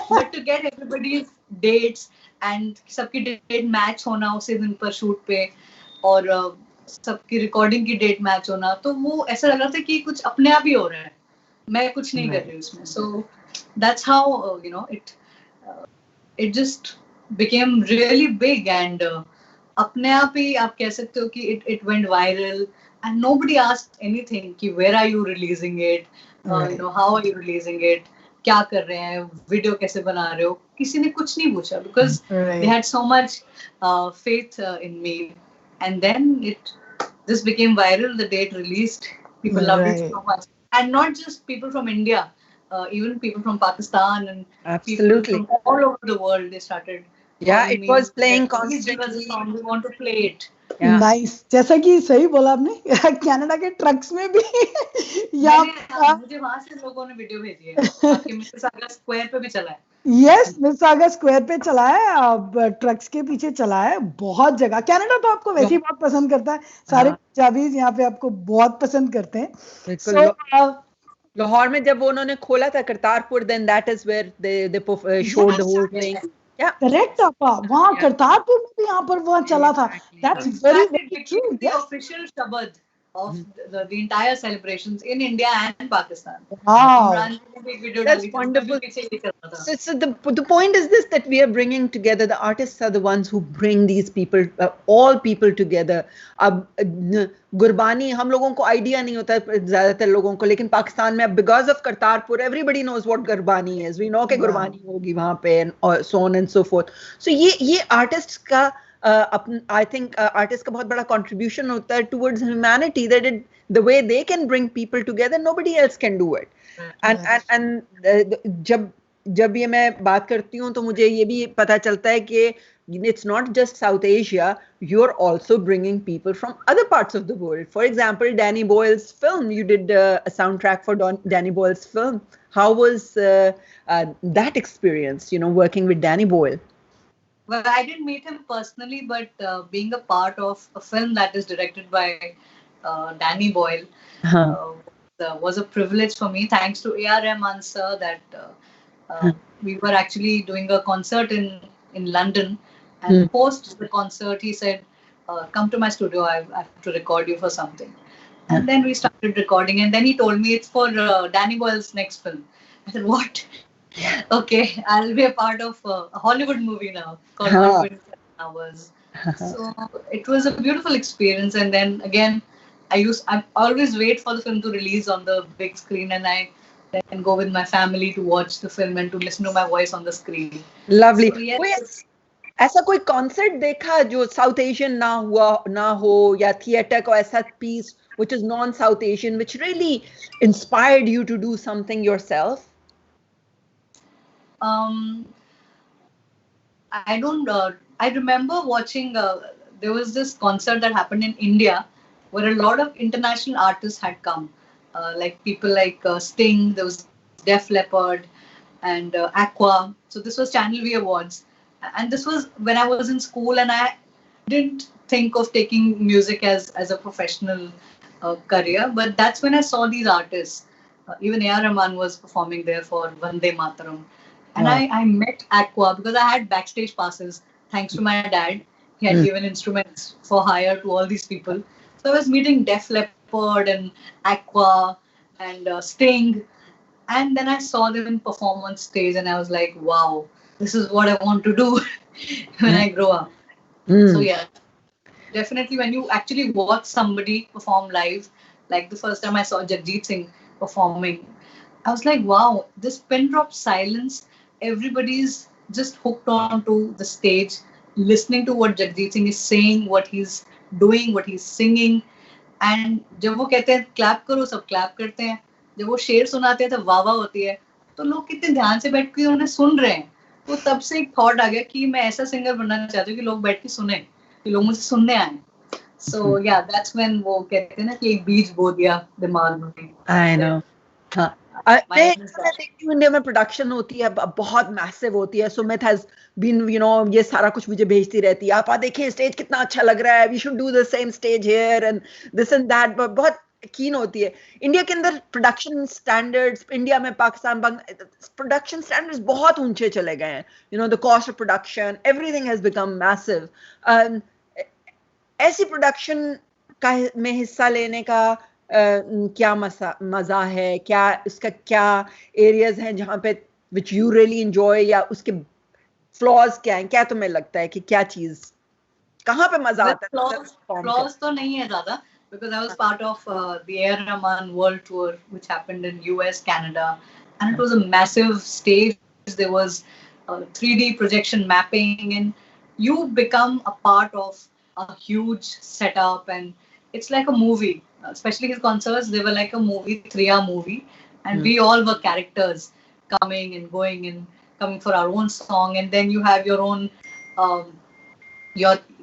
Speaker 4: But to get everybody's dates and सबकी date match होना उसी दिन पर shoot पे, और सबकी recording की date match होना, तो वो ऐसा लग रहा था कि कुछ अपने आप ही हो रहा है, मैं कुछ नहीं कर रही उसमें. So that's how it just became really big, and अपने आप ही आप कह सकते हो कि it went viral and nobody asked anything कि where are you releasing it, you know how are you releasing it, क्या कर रहे हैं, वीडियो कैसे बना रहे हो, किसी ने कुछ नहीं पूछा because they had so much faith in me, and then it just became viral the day it released. People loved it so much, and not just people from India, even people from Pakistan and
Speaker 3: Absolutely.
Speaker 4: people from all over the world, they started.
Speaker 3: Yeah, it was playing
Speaker 4: Please give us a song, we want to play it.
Speaker 5: Nice, जैसा कि सही बोला आपने Canada के trucks में भी
Speaker 4: मुझे वहां से लोगों ने वीडियो भेजी है, आपके मिसिसागा स्क्वायर पे भी चला है.
Speaker 5: यस, मिसिसागा स्क्वायर पे चला है, अब ट्रक्स के पीछे चला है, बहुत जगह. कनाडा तो आपको वैसे ही बहुत पसंद करता है, सारे पंजाबीज यहाँ पे आपको बहुत पसंद करते हैं.
Speaker 3: लाहौर में जब उन्होंने खोला था Kartarpur, then that is where they showed the whole thing. Yeah,
Speaker 5: correct आपा, वहाँ करतारपुर में भी यहाँ पर वहाँ चला था. That's very true.
Speaker 4: The official shabad of the entire celebrations in India and Pakistan.
Speaker 5: Wow,
Speaker 3: that's wonderful. So the point is this, that we are bringing together, the artists are the ones who bring these people, all people together. अब गुरबानी हम लोगों को idea नहीं होता ज्यादातर लोगों को, लेकिन पाकिस्तान में अब because of Kartarpur everybody knows what Gurbani is. We know कि गुरबानी होगी वहाँ पे, and so on and so forth. So ये artists का I think artists का बहुत बड़ा contribution होता है towards humanity, that the way they can bring people together, nobody else can do it. And जब ये मैं बात करती हूँ तो मुझे ये भी पता चलता है कि it's not just South Asia, you're also bringing people from other parts of the world. For example, Danny Boyle's film, you did a soundtrack for Danny Boyle's film. How was that experience, working with Danny Boyle?
Speaker 4: Well, I didn't meet him personally, but being a part of a film that is directed by Danny Boyle was a privilege for me. Thanks to A.R. Rahman sir, that we were actually doing a concert in London, and post the concert he said, come to my studio, I have to record you for something. And then we started recording, and then he told me it's for Danny Boyle's next film. I said, what? Okay, I'll be a part of a Hollywood movie now called 127 Hours. So it was a beautiful experience. And then again, I always wait for the film to release on the big screen, and I then go with my family to watch the film and to listen to my voice on the screen.
Speaker 3: Lovely.
Speaker 4: So, yes.
Speaker 3: ऐसा कोई concert देखा जो south Asian ना हो या theatre को ऐसा piece which is non-South Asian, which really inspired you to do something yourself?
Speaker 4: I don't. I remember watching. There was this concert that happened in India, where a lot of international artists had come, like people like Sting. There was Def Leppard and Aqua. So this was Channel V Awards, and this was when I was in school, and I didn't think of taking music as a professional career. But that's when I saw these artists. Even A.R. Rahman was performing there for Vande Mataram. And I met Aqua because I had backstage passes, thanks to my dad. He had given instruments for hire to all these people. So I was meeting Def Leppard and Aqua and Sting. And then I saw them perform on stage, and I was like, wow, this is what I want to do when I grow up. So yeah, definitely when you actually watch somebody perform live, like the first time I saw Jagjit Singh performing, I was like, wow, this pin drop silence, everybody's just hooked on to the stage, listening to what Jagjit Singh is saying, what he's doing, what he's singing. And जब वो कहते हैं clap करो, सब clap करते हैं. जब वो शेर सुनाते हैं तो वाह वाह होती है. तो लोग कितने ध्यान से बैठ के उन्हें सुन रहे हैं. तो तब से एक थॉट आ गया कि मैं ऐसा सिंगर बनना चाहती हूँ कि लोग बैठ के सुने, कि लोग मुझे सुनने आए. So yeah, that's when वो कहते हैं ना कि एक बीज बो दिया दिमाग में.
Speaker 3: I know. हाँ. इंडिया में प्रोडक्शन होती है, बहुत मैसिव होती है. सुमित हैज बीन ये सारा कुछ मुझे भेजती रहती है, आप देखिए स्टेज कितना अच्छा लग रहा है, we should do the same stage here and this and that. बहुत कीन होती है. इंडिया के अंदर प्रोडक्शन स्टैंडर्ड्स, इंडिया में पाकिस्तान प्रोडक्शन स्टैंडर्ड्स बहुत ऊंचे चले गए हैं. The cost of production, everything has become massive. ऐसी प्रोडक्शन का में हिस्सा लेने का क्या मजा है, क्या उसका क्या एरियाज हैं जहाँ पे विच यू रियली एंजॉय, या उसके फ्लॉज क्या हैं, क्या तुम्हें लगता है कि क्या चीज? कहाँ पे मजा आता है
Speaker 4: flaws तो नहीं है ज़्यादा, because I was part of the A.R. Rahman World Tour, which happened in US, Canada, and it was a massive stage. There was 3D projection mapping, and you become a part of a huge setup, and it's like a movie. Especially his concerts, they were like a movie, 3-hour movie, and we all were characters coming and going and coming for our own song, and then you have your own.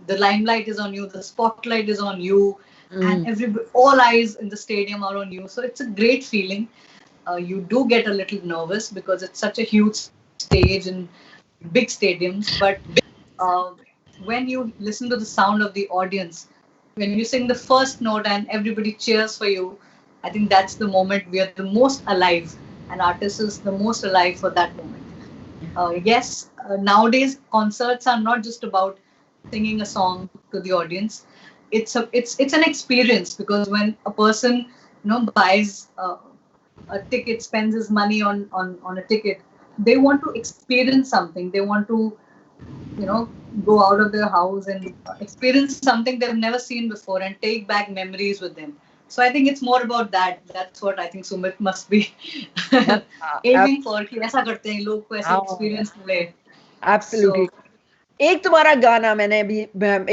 Speaker 4: The limelight is on you, the spotlight is on you, and all eyes in the stadium are on you. So it's a great feeling. You do get a little nervous because it's such a huge stage and big stadiums. But when you listen to the sound of the audience, when you sing the first note and everybody cheers for you, I think that's the moment we are the most alive. An artist is the most alive for that moment. Yes, nowadays concerts are not just about singing a song to the audience. It's an experience, because when a person buys a ticket, spends his money on a ticket, they want to experience something. They want to go out of their house and experience something they've never seen before and take back memories with them. So I think it's more about that. That's what I think Sumit must be aiming for, कि ऐसा करते हैं लोग को ऐसा experience मिले.
Speaker 3: Absolutely. एक तुम्हारा गाना मैंने अभी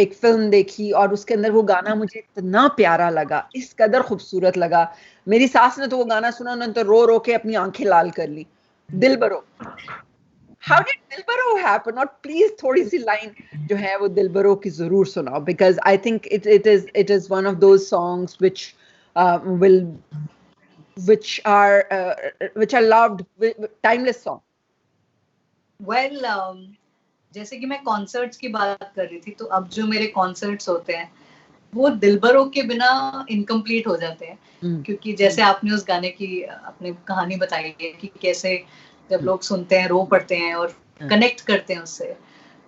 Speaker 3: एक फिल्म देखी और उसके अंदर वो गाना मुझे इतना प्यारा लगा, इस कदर खूबसूरत लगा, मेरी सास ने तो वो गाना सुना, उन्होंने तो रो रो के अपनी आंखें लाल कर ली. Dilbaro, how did Dilbaro happen? और प्लीज थोड़ी सी लाइन जो है वो दिलबरो की जरूर सुनाओ, because I think it is one of those songs which are loved, timeless song.
Speaker 4: Well, जैसे कि मैं कॉन्सर्ट्स की बात कर रही थी, तो अब जो मेरे कॉन्सर्ट्स होते हैं वो दिलबरों के बिना इनकम्प्लीट हो जाते हैं, क्योंकि जैसे आपने उस गाने की अपनी कहानी बताई है कि कैसे जब लोग सुनते हैं रो पड़ते हैं और कनेक्ट करते हैं उससे,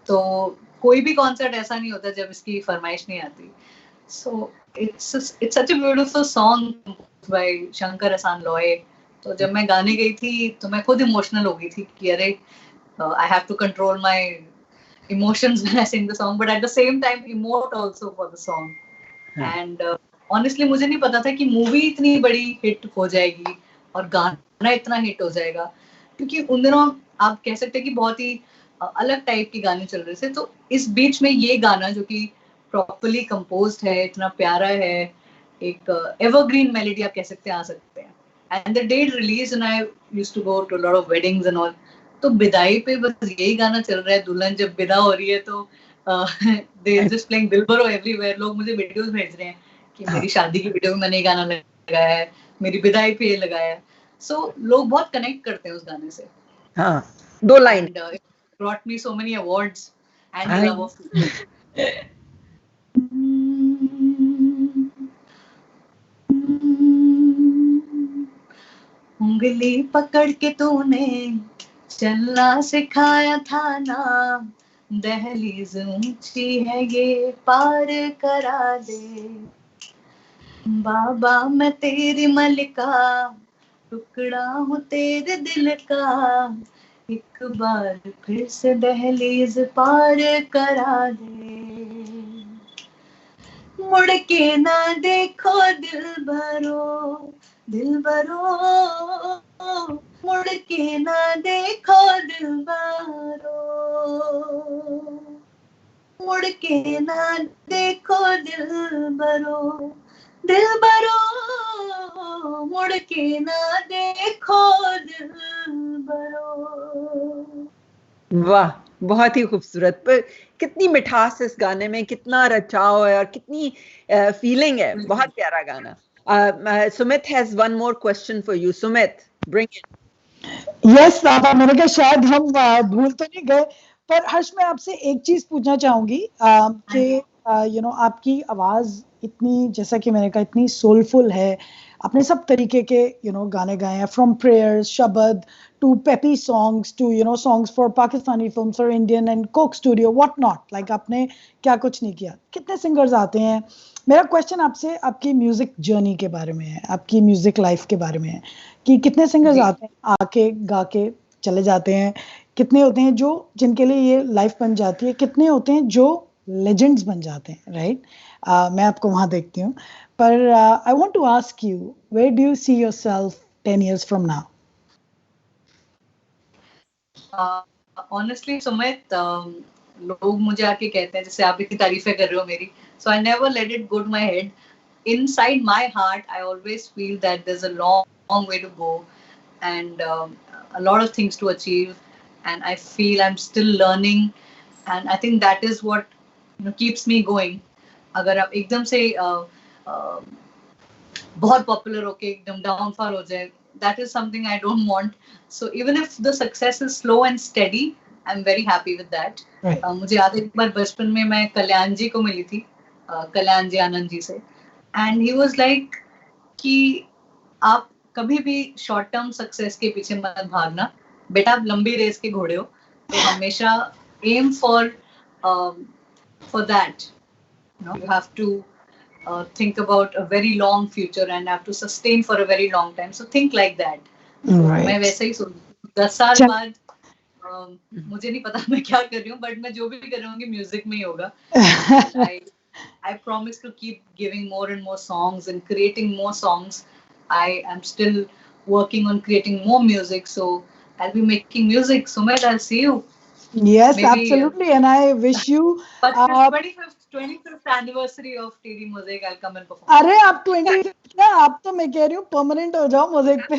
Speaker 4: तो कोई भी कॉन्सर्ट ऐसा नहीं होता जब इसकी फरमाइश नहीं आती. So it's such a beautiful song by Shankar एहसान लॉय. तो जब मैं गाने गई थी तो मैं खुद इमोशनल हो गई थी कि अरे I have to control my emotions when I sing the song, but at the same time emote also for the song. And honestly मुझे नहीं पता था कि मूवी इतनी बड़ी हिट हो जाएगी और गाना इतना हिट हो जाएगा, क्योंकि उन दिनों आप कह सकते हैं कि बहुत ही अलग टाइप के गाने चल रहे थे. तो इस बीच में ये गाना जो कि प्रॉपर्ली कंपोज्ड है, इतना प्यारा है, एक एवरग्रीन मेलोडी आप कह सकते हैं, आ सकते हैं. And the day it released and I used to go to a lot of weddings and all. तो विदाई पे बस यही गाना चल रहा है, दुल्हन जब विदा हो रही है तो they just playing Dilbaro everywhere. लोग मुझे वीडियोस भेज रहे हैं कि मेरी शादी की वीडियो में मैंने ये गाना लगाया है, मेरी विदाई पे ये लगाया है. सो लोग बहुत कनेक्ट करते हैं उस गाने से.
Speaker 3: हाँ, 2 line.
Speaker 4: It brought me so many awards and the love of people. उंगली पकड़ के तूने चलना सिखाया था ना, दहलीज ऊंची है ये पार करा दे. बाबा मैं तेरी मलिका, टुकड़ा हूँ तेरे दिल का, एक बार फिर से दहलीज पार करा दे. मुड़ के ना देखो दिलबरो, दिलबरो मुड़ के ना देखो दिलबरो, मुड़ के ना देखो दिलबरो, दिलबरो मुड़ के ना देखो दिलबरो.
Speaker 3: वाह, बहुत ही खूबसूरत. पर कितनी मिठास इस गाने में, कितना रचाव है और कितनी फीलिंग है. बहुत प्यारा गाना. Sumit has one more question for you. Sumit, bring it.
Speaker 5: Yes, Baba, मैंने कहा शायद हम भूल तो नहीं गए, पर हर्ष मैं आपसे एक चीज पूछना चाहूंगी कि आपकी आवाज इतनी, जैसा कि मैंने कहा, इतनी सोलफुल है. आपने सब तरीके के गाने गाए हैं, from prayers, shabad to peppy songs to songs for Pakistani films और Indian and Coke Studio, what not. Like आपने क्या कुछ नहीं किया. कितने सिंगर्स आते हैं? मेरा क्वेश्चन आपसे आपकी म्यूजिक जर्नी के बारे में है, आपकी म्यूजिक लाइफ के बारे में है, कि कितने सिंगर्स आते हैं, आके गा के चले जाते हैं, कितने होते हैं जो जिनके लिए ये लाइफ बन जाती है, कितने होते हैं जो लेजेंड्स बन जाते हैं, राइट? मैं आपको वहां देखती हूँ, पर I want to ask you, where do you see yourself 10 years from now?
Speaker 4: Honestly, Sumit, लोग मुझे आके कहते हैं, जैसे आप इतनी तारीफें कर रहे हो मेरी, so I never let it go to my head. Inside my heart, I always feel that there's a long way to go, and a lot of things to achieve, and I feel I'm still learning, and I think that is what keeps me going. अगर आप एकदम से बहुत popular होके एकदम downfall हो जाए, that is something I don't want. So even if the success is slow and steady, I'm very happy with that.
Speaker 5: Right.
Speaker 4: मुझे याद है एक बार बचपन में मैं कल्याण जी को मिली थी, कल्याण जी आनंद जी से, and he was like कि आप कभी भी शॉर्ट टर्म सक्सेस के पीछे मत भागना बेटा, आप लंबी रेस के घोड़े हो, तो हमेशा aim for that, you have to think about a very long future and have to sustain for a very long time, so think like that.
Speaker 5: Right.
Speaker 4: मैं वैसे ही सोच 10 साल बाद मुझे नहीं पता मैं क्या कर रही हूँ, बट मैं जो भी कर रही हूँ म्यूजिक में ही होगा. I promise to keep giving more and more songs and creating more songs. I am still working on creating more music, so I'll be making music. Sumit, I'll see you.
Speaker 5: Yes,
Speaker 4: Maybe,
Speaker 5: absolutely, and I wish you.
Speaker 4: But the 25th anniversary of TD Mosaic, I'll come and perform.
Speaker 5: अरे आप 20 क्या, आप तो मैं कह रही हूँ permanent हो जाओ मोज़ेक पे,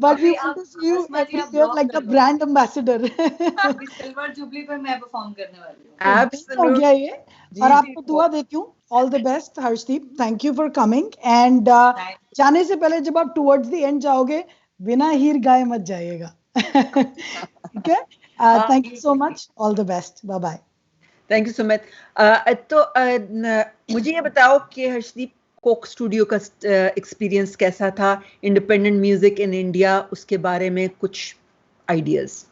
Speaker 5: but we want to see you every year like the brand ambassador.
Speaker 4: Silver jubilee पे मैं परफॉर्म करने वाली हूँ.
Speaker 5: Absolutely. हो गया ये, और आपको दुआ देती हूँ. All the best, Harshdeep. Thank you for coming. And जाने से पहले जब आप towards the end जाओगे, बिना हीर गाए मत जाइएगा. ठीक है? Thank you so much. All the best. Bye bye.
Speaker 3: Thank you Sumit. तो मुझे ये बताओ कि हर्षदीप, कोक स्टूडियो का एक्सपीरियंस कैसा था, इंडिपेंडेंट म्यूजिक इन इंडिया, उसके बारे में कुछ आइडियाज?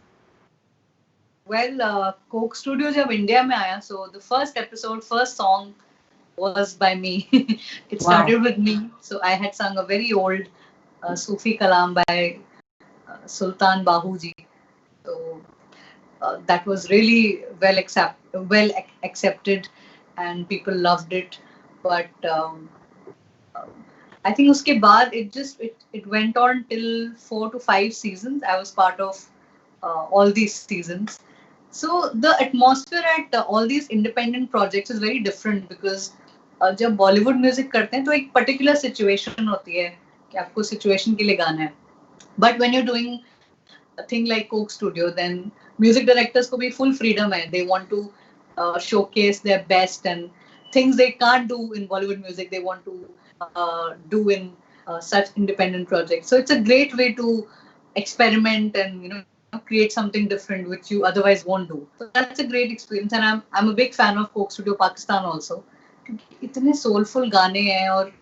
Speaker 4: वेल, कोक स्टूडियो जब इंडिया में आया, so the first episode, first song was by me. It started with me. So I had sung a very old Sufi kalam by Sultan Bahuji. So that was really well accepted, and people loved it. But I think uske baad it went on till 4 to 5 seasons. I was part of all these seasons. So the atmosphere at all these independent projects is very different, because जब Bollywood music करते हैं तो एक particular situation होती है कि आपको situation के लिए गाना है. But when you are doing a thing like Coke Studio, then music directors को भी full freedom है. They want to showcase their best, and things they can't do in Bollywood music, they want to do in such independent projects. So it's a great way to experiment and create something different which you otherwise won't do. So that's a great experience, and I'm a big fan of Coke Studio Pakistan also. इतने soulful गाने हैं और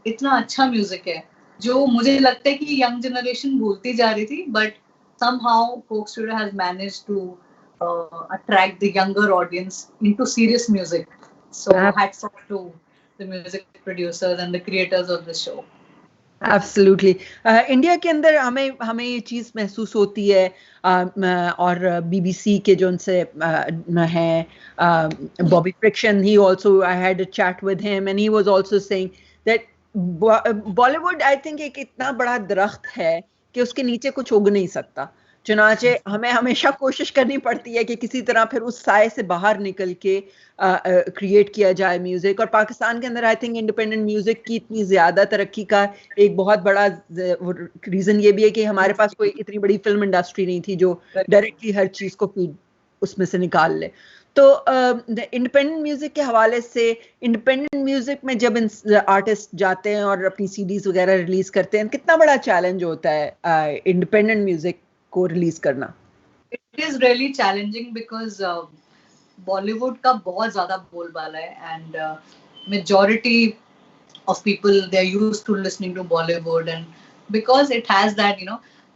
Speaker 4: इतना अच्छा music है जो मुझे लगता है कि यंग जनरेशन भूलती जा रही थी, but somehow Coke Studio has managed to attract the younger audience into serious music. So hats off to the music producers and the creators of the show.
Speaker 3: Absolutely. India के अंदर हमें ये चीज़ महसूस होती है, और BBC के जो उनसे हैं, Bobby Friction, he also, I had a chat with him and he was also saying that Bollywood, I think, एक इतना बड़ा दरख्त है कि उसके नीचे कुछ उग नहीं सकता. चुनाचे हमें हमेशा कोशिश करनी पड़ती है कि किसी तरह फिर उस साए से बाहर निकल के क्रिएट किया जाए म्यूजिक. और पाकिस्तान के अंदर आई थिंक इंडिपेंडेंट म्यूजिक की इतनी ज्यादा तरक्की का एक बहुत बड़ा रीजन ये भी है कि हमारे पास कोई इतनी बड़ी फिल्म इंडस्ट्री नहीं थी जो डायरेक्टली हर चीज को फीड उसमें से निकाल ले. तो इंडिपेंडेंट म्यूजिक के हवाले से, इंडिपेंडेंट म्यूजिक में जब आर्टिस्ट जाते हैं और अपनी सीडीज वगैरह रिलीज करते हैं, कितना बड़ा चैलेंज होता है इंडिपेंडेंट म्यूजिक को रिलीज करना?
Speaker 4: It is really challenging because Bollywood का बहुत ज़्यादा बोलबाला है, and majority of people, they are used to listening to Bollywood, and because it has that,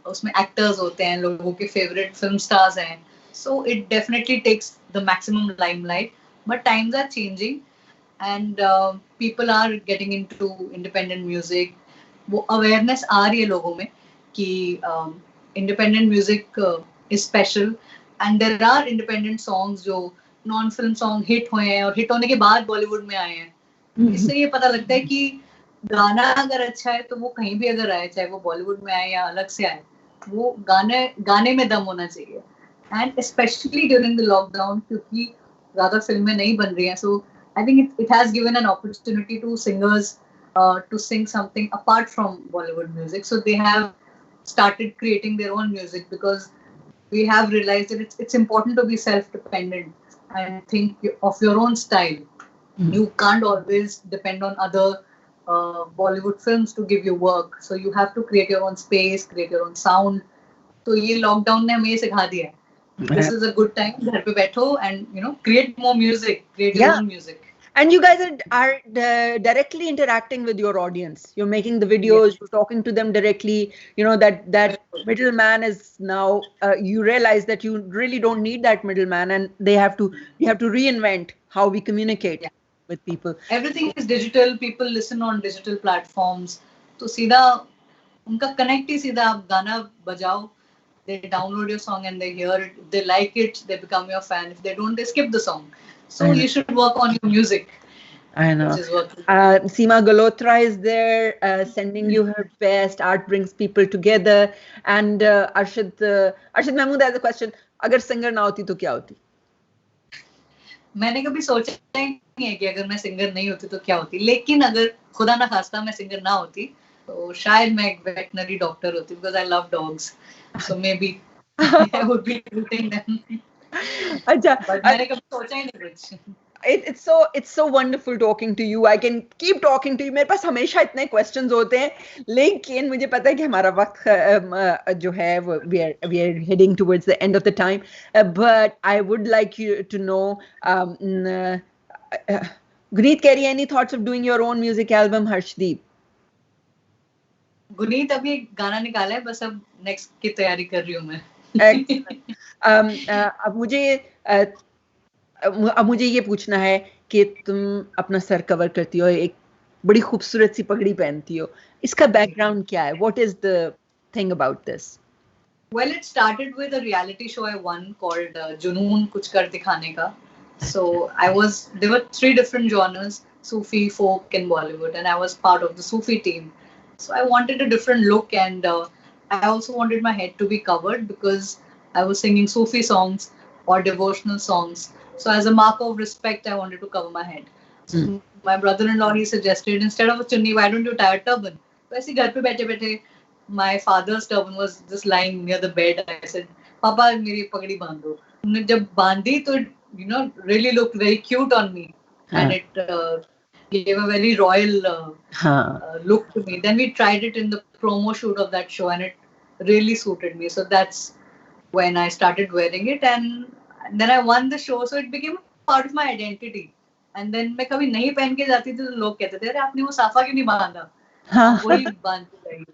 Speaker 4: उसमें actors होते हैं, लोगों के favorite film stars हैं, so it definitely takes the maximum limelight. But times are changing, and people are getting into independent music. वो awareness आ रही है लोगों में कि independent music is special, and there are independent songs जो non film song hit हुए हैं और हिट होने के बाद बॉलीवुड में आए हैं। इससे ये पता लगता है कि गाना अगर अच्छा है तो वो कहीं भी अगर आए, चाहे वो बॉलीवुड में आए या अलग से आए, वो गाने में दम होना चाहिए। And specially during the lockdown, क्योंकि ज्यादा फिल्में नहीं बन रही हैं, so I think it has given an opportunity to singers to sing something apart from Bollywood music. So they have started creating their own music because we have realized that it's important to be self-dependent and think of your own style. You can't always depend on other Bollywood films to give you work. So you have to create your own space, create your own sound. तो ये lockdown ने हमें ये सिखा दिया है. This is a good time. घर पे बैठो and create more music, create your own music.
Speaker 3: And you guys are directly interacting with your audience. You're making the videos, yes. You're talking to them directly. That middleman is now, you realize that you really don't need that middleman, and you have to reinvent how we communicate with people.
Speaker 4: Everything is digital. People listen on digital platforms. तो सीधा उनका connect ही सीधा, आप गाना बजाओ, they download your song and they hear it. If they like it, they become your fan. If they don't, they skip the song. So you should work on your music.
Speaker 3: I know. Seema Galotra is there, sending you her best. Art brings people together. And Arshad Mahmood has a question. अगर singer ना होती तो क्या होती?
Speaker 4: मैंने कभी सोचा ही नहीं है कि अगर मैं सिंगर नहीं होती तो क्या होती. लेकिन अगर खुदा ना खास्ता मैं सिंगर ना होती तो शायद मैं एक वेटनरी डॉक्टर होती, because I love dogs. So maybe I would be treating them. But मैंने कभी सोचा ही नहीं कुछ.
Speaker 3: It's so wonderful talking to you. I can keep talking to you. मेरे पास हमेशा इतने questions होते हैं, लेकिन मुझे पता है कि हमारा वक्त जो है we are heading towards the end of the time. But I would like you to know, Guneet Carey, any thoughts of doing your own music album, Harshdeep?
Speaker 4: Guneet अभी गाना निकाला है, बस अब नेक्स्ट की तैयारी कर रही हूँ मैं.
Speaker 3: अब मुझे ये पूछना है कि तुम अपना सर कवर करती हो, एक बड़ी खूबसूरत सी पगड़ी पहनती हो, इसका बैकग्राउंड क्या है? What is the thing about this?
Speaker 4: Well, it started with a reality show I won called जुनून कुछ कर दिखाने का. So there were 3 different genres, Sufi, folk and Bollywood, and I was part of the Sufi team. So I wanted a different look, and I also wanted my head to be covered because I was singing Sufi songs or devotional songs. So as a mark of respect, I wanted to cover my head. So my brother-in-law, he suggested, instead of a chunni, why don't you tie a turban? So ऐसे घर पे बैठे-बैठे, my father's turban was just lying near the bed. I said, Papa, मेरी पगड़ी बांध दो. उन्होंने जब बांधी तो really looked very cute on me, and it gave a very royal look to me. Then we tried it in the promo shoot of that show, and it really suited me. So that's when I started wearing it, and then I won the show, so it became part of my identity. And then मैं कभी नहीं पहन के जाती थी तो लोग कहते थे, अरे आपने वो साफा क्यों नहीं बांधा? वही बांधती रही.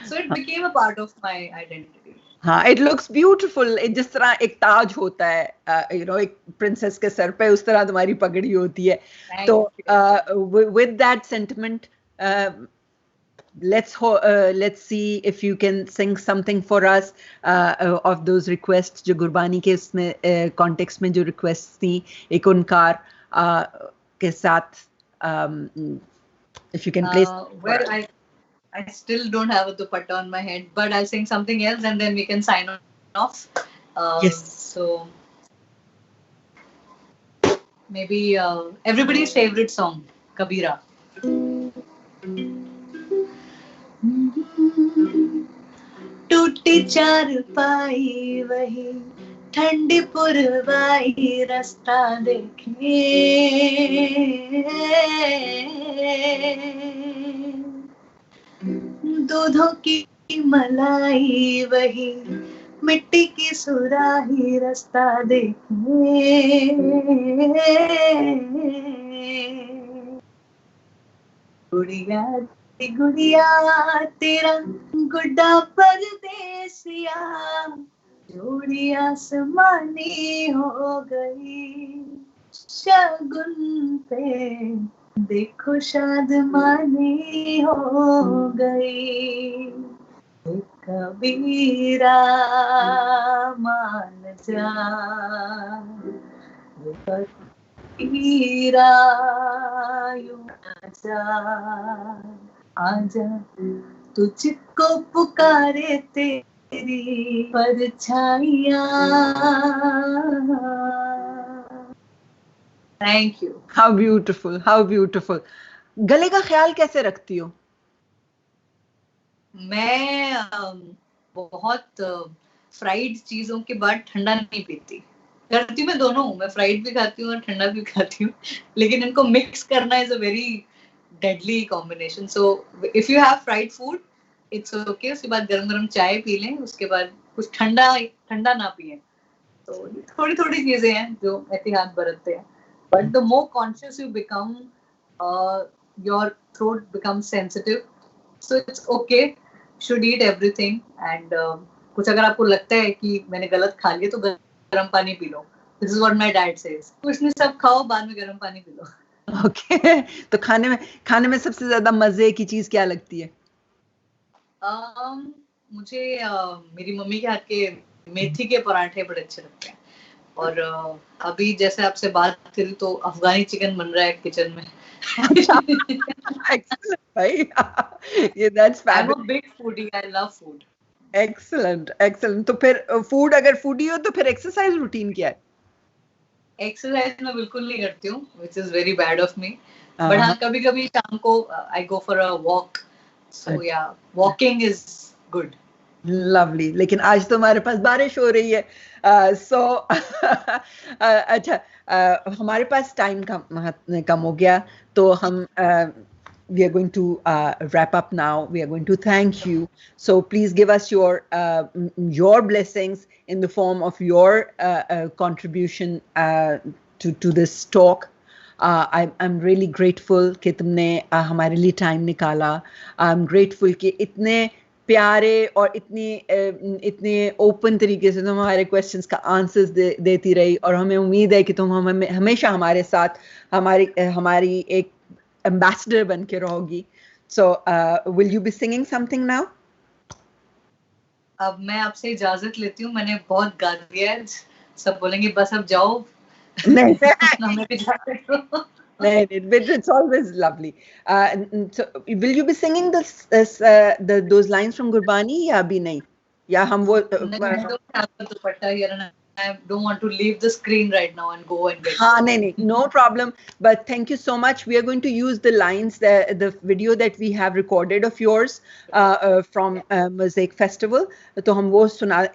Speaker 4: So it became a part of my identity.
Speaker 3: हाँ, it looks beautiful. जिस तरह एक ताज होता है, एक प्रिंसेस के सर पे, उस तरह तुम्हारी पगड़ी होती है. तो with that sentiment, let's see if you can sing something for us of those requests जो गुरबानी के इसमें context में जो requests थी, एक ओंकार के साथ, if you can play.
Speaker 4: Well, I still don't have a dupatta on my head, but I'll sing something else and then we can sign off.
Speaker 3: Yes.
Speaker 4: So maybe everybody's favorite song, Kabira. टूटी चारपाई वही ठंडी पुरवाई रास्ता देखे, दूधों की मलाई वही मिट्टी की सुराही रास्ता देखे, गुड़िया गुड़िया तेरा गुड्डा परदेसिया, जोड़ी आसमानी हो गई, शगुन पे देखो शादमानी हो गई, कबीरा मान जा, हीरा यूं आजा आजा तुझको पुकारे तेरी परछाइयाँ. Thank you.
Speaker 3: How beautiful, how beautiful. गले का ख्याल कैसे रखती हो?
Speaker 4: मैं बहुत फ्राइड चीजों के बाद ठंडा नहीं पीती. करती मैं दोनों हूँ, मैं फ्राइड भी खाती हूँ और ठंडा भी खाती हूँ, लेकिन इनको मिक्स करना is a very deadly combination. So if you have fried food it's okay, उसके बाद गरम गरम चाय पी लें, उसके बाद कुछ ठंडा ठंडा ना पिए. तो थोड़ी थोड़ी चीजें हैं जो एहतियात बरतते हैं. But the more conscious you become, your throat become sensitive. So it's okay, should eat everything and कुछ अगर आपको लगता है कि मैंने गलत खा लिया तो गर्म पानी P low. This is what my dad says. कुछ नहीं, सब खाओ, बाद में गर्म पानी पी लो.
Speaker 3: Okay. तो खाने में सबसे ज्यादा मजे की चीज क्या लगती है?
Speaker 4: मुझे मेरी मम्मी के हाथ के मेथी के पराठे बड़े अच्छे लगते हैं. और अभी जैसे आपसे बात करी तो अफगानी चिकन बन रहा है किचन में.
Speaker 3: Excellent, भाई. Yeah, that's
Speaker 4: I'm
Speaker 3: fabulous.
Speaker 4: a big foodie. I love food.
Speaker 3: Excellent, excellent. तो फिर फूड, अगर फूडी हो तो फिर एक्सरसाइज रूटीन क्या है?
Speaker 4: एक्सरसाइज मैं बिल्कुल नहीं करती हूँ, which is very bad of me. But हाँ, कभी कभी शाम को I go for a walk. So yeah, walking is good.
Speaker 3: Lovely. लेकिन आज तो हमारे पास बारिश हो रही है. सो अच्छा, हमारे पास टाइम कम हो गया, तो हम we are going to wrap up now. We are going to thank you. So please give us your blessings in the form of your contribution to this talk. I'm really grateful कि तुमने हमारे लिए time निकाला. I'm grateful कि इतने प्यारे और इतने ओपन तरीके से तुम हमारे क्वेश्चंस का आंसर्स देती रही, और हमें उम्मीद है कि तुम हमेशा हमारे साथ हमारी एक एम्बेसडर बन के रहोगी. So will you be singing something now?
Speaker 4: अब मैं आपसे इजाजत लेती हूँ, मैंने बहुत गा दिया है. सब बोलेंगे बस अब जाओ.
Speaker 3: नहीं.
Speaker 4: हमें भी जाते दो.
Speaker 3: But it's always lovely. So will you be singing those lines from Gurbani या अभी नहीं? या हम वो
Speaker 4: I don't have the dupatta here and I don't want to leave the screen right now and go and get.
Speaker 3: हाँ, नहीं, no problem. But thank you so much. We are going to use the lines, the video that we have recorded of yours from Mosaic Festival. तो हम वो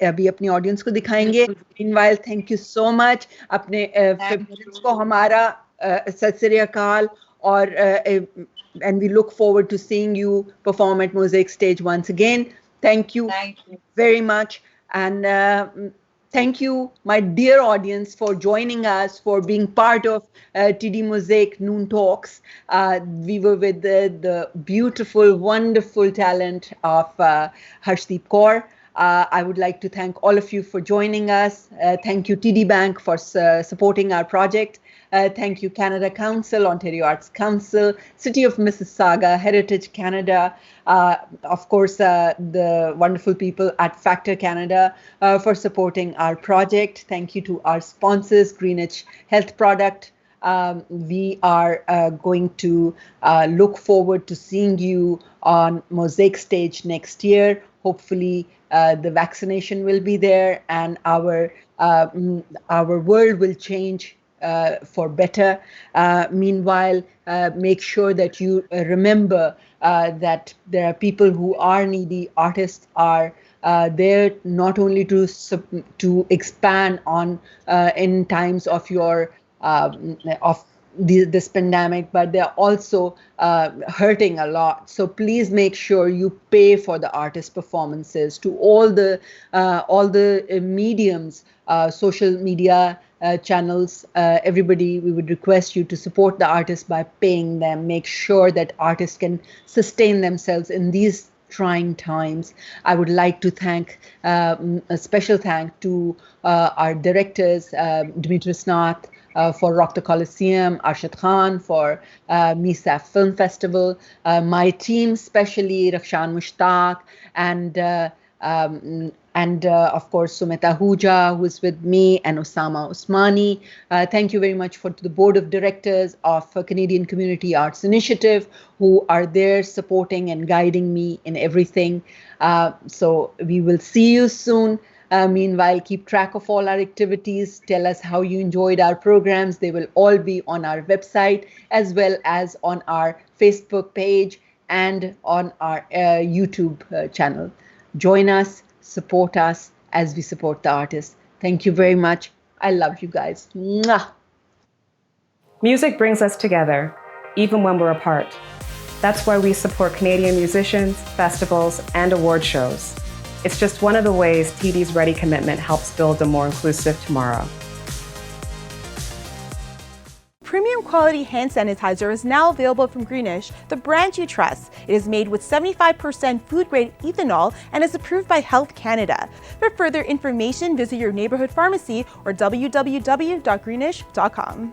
Speaker 3: अभी अपनी audience को दिखाएंगे. Meanwhile, thank you so much. अपने friends को हमारा सत श्री अकाल, और and we look forward to seeing you perform at Mosaic stage once again. Thank you very much, and thank you, my dear audience, for joining us, for being part of TD Mosaic Noon Talks. We were with the beautiful, wonderful talent of Harshdeep Kaur. I would like to thank all of you for joining us. Thank you, TD Bank, for supporting our project. Thank you, Canada Council, Ontario Arts Council, City of Mississauga, Heritage Canada, of course, the wonderful people at Factor Canada for supporting our project. Thank you to our sponsors, Greenwich Health Product. We are going to look forward to seeing you on Mosaic stage next year. Hopefully, the vaccination will be there and our world will change for better. Meanwhile, make sure that you remember that there are people who are needy. Artists are there not only to expand on in times of your of this pandemic, but they're also hurting a lot. So please make sure you pay for the artist performances. To all the mediums, social media channels, everybody, we would request you to support the artists by paying them. Make sure that artists can sustain themselves in these trying times. I would like to thank a special thank to our directors, Dimitris Nath, for Rock the Coliseum, Arshad Khan for MISAF Film Festival, my team, especially Rakshan Mushtaq, and and of course, Sumita Huja, who's with me, and Osama Usmani. Thank you very much to the Board of Directors of Canadian Community Arts Initiative, who are there supporting and guiding me in everything. So we will see you soon. Meanwhile, keep track of all our activities. Tell us how you enjoyed our programs. They will all be on our website as well as on our Facebook page and on our YouTube channel. Join us, support us as we support the artists. Thank you very much. I love you guys. Mwah.
Speaker 1: Music brings us together, even when we're apart. That's why we support Canadian musicians, festivals, and award shows. It's just one of the ways TD's Ready commitment helps build a more inclusive tomorrow.
Speaker 2: Premium quality hand sanitizer is now available from Greenish, the brand you trust. It is made with 75% food-grade ethanol and is approved by Health Canada. For further information, visit your neighborhood pharmacy or www.greenish.com.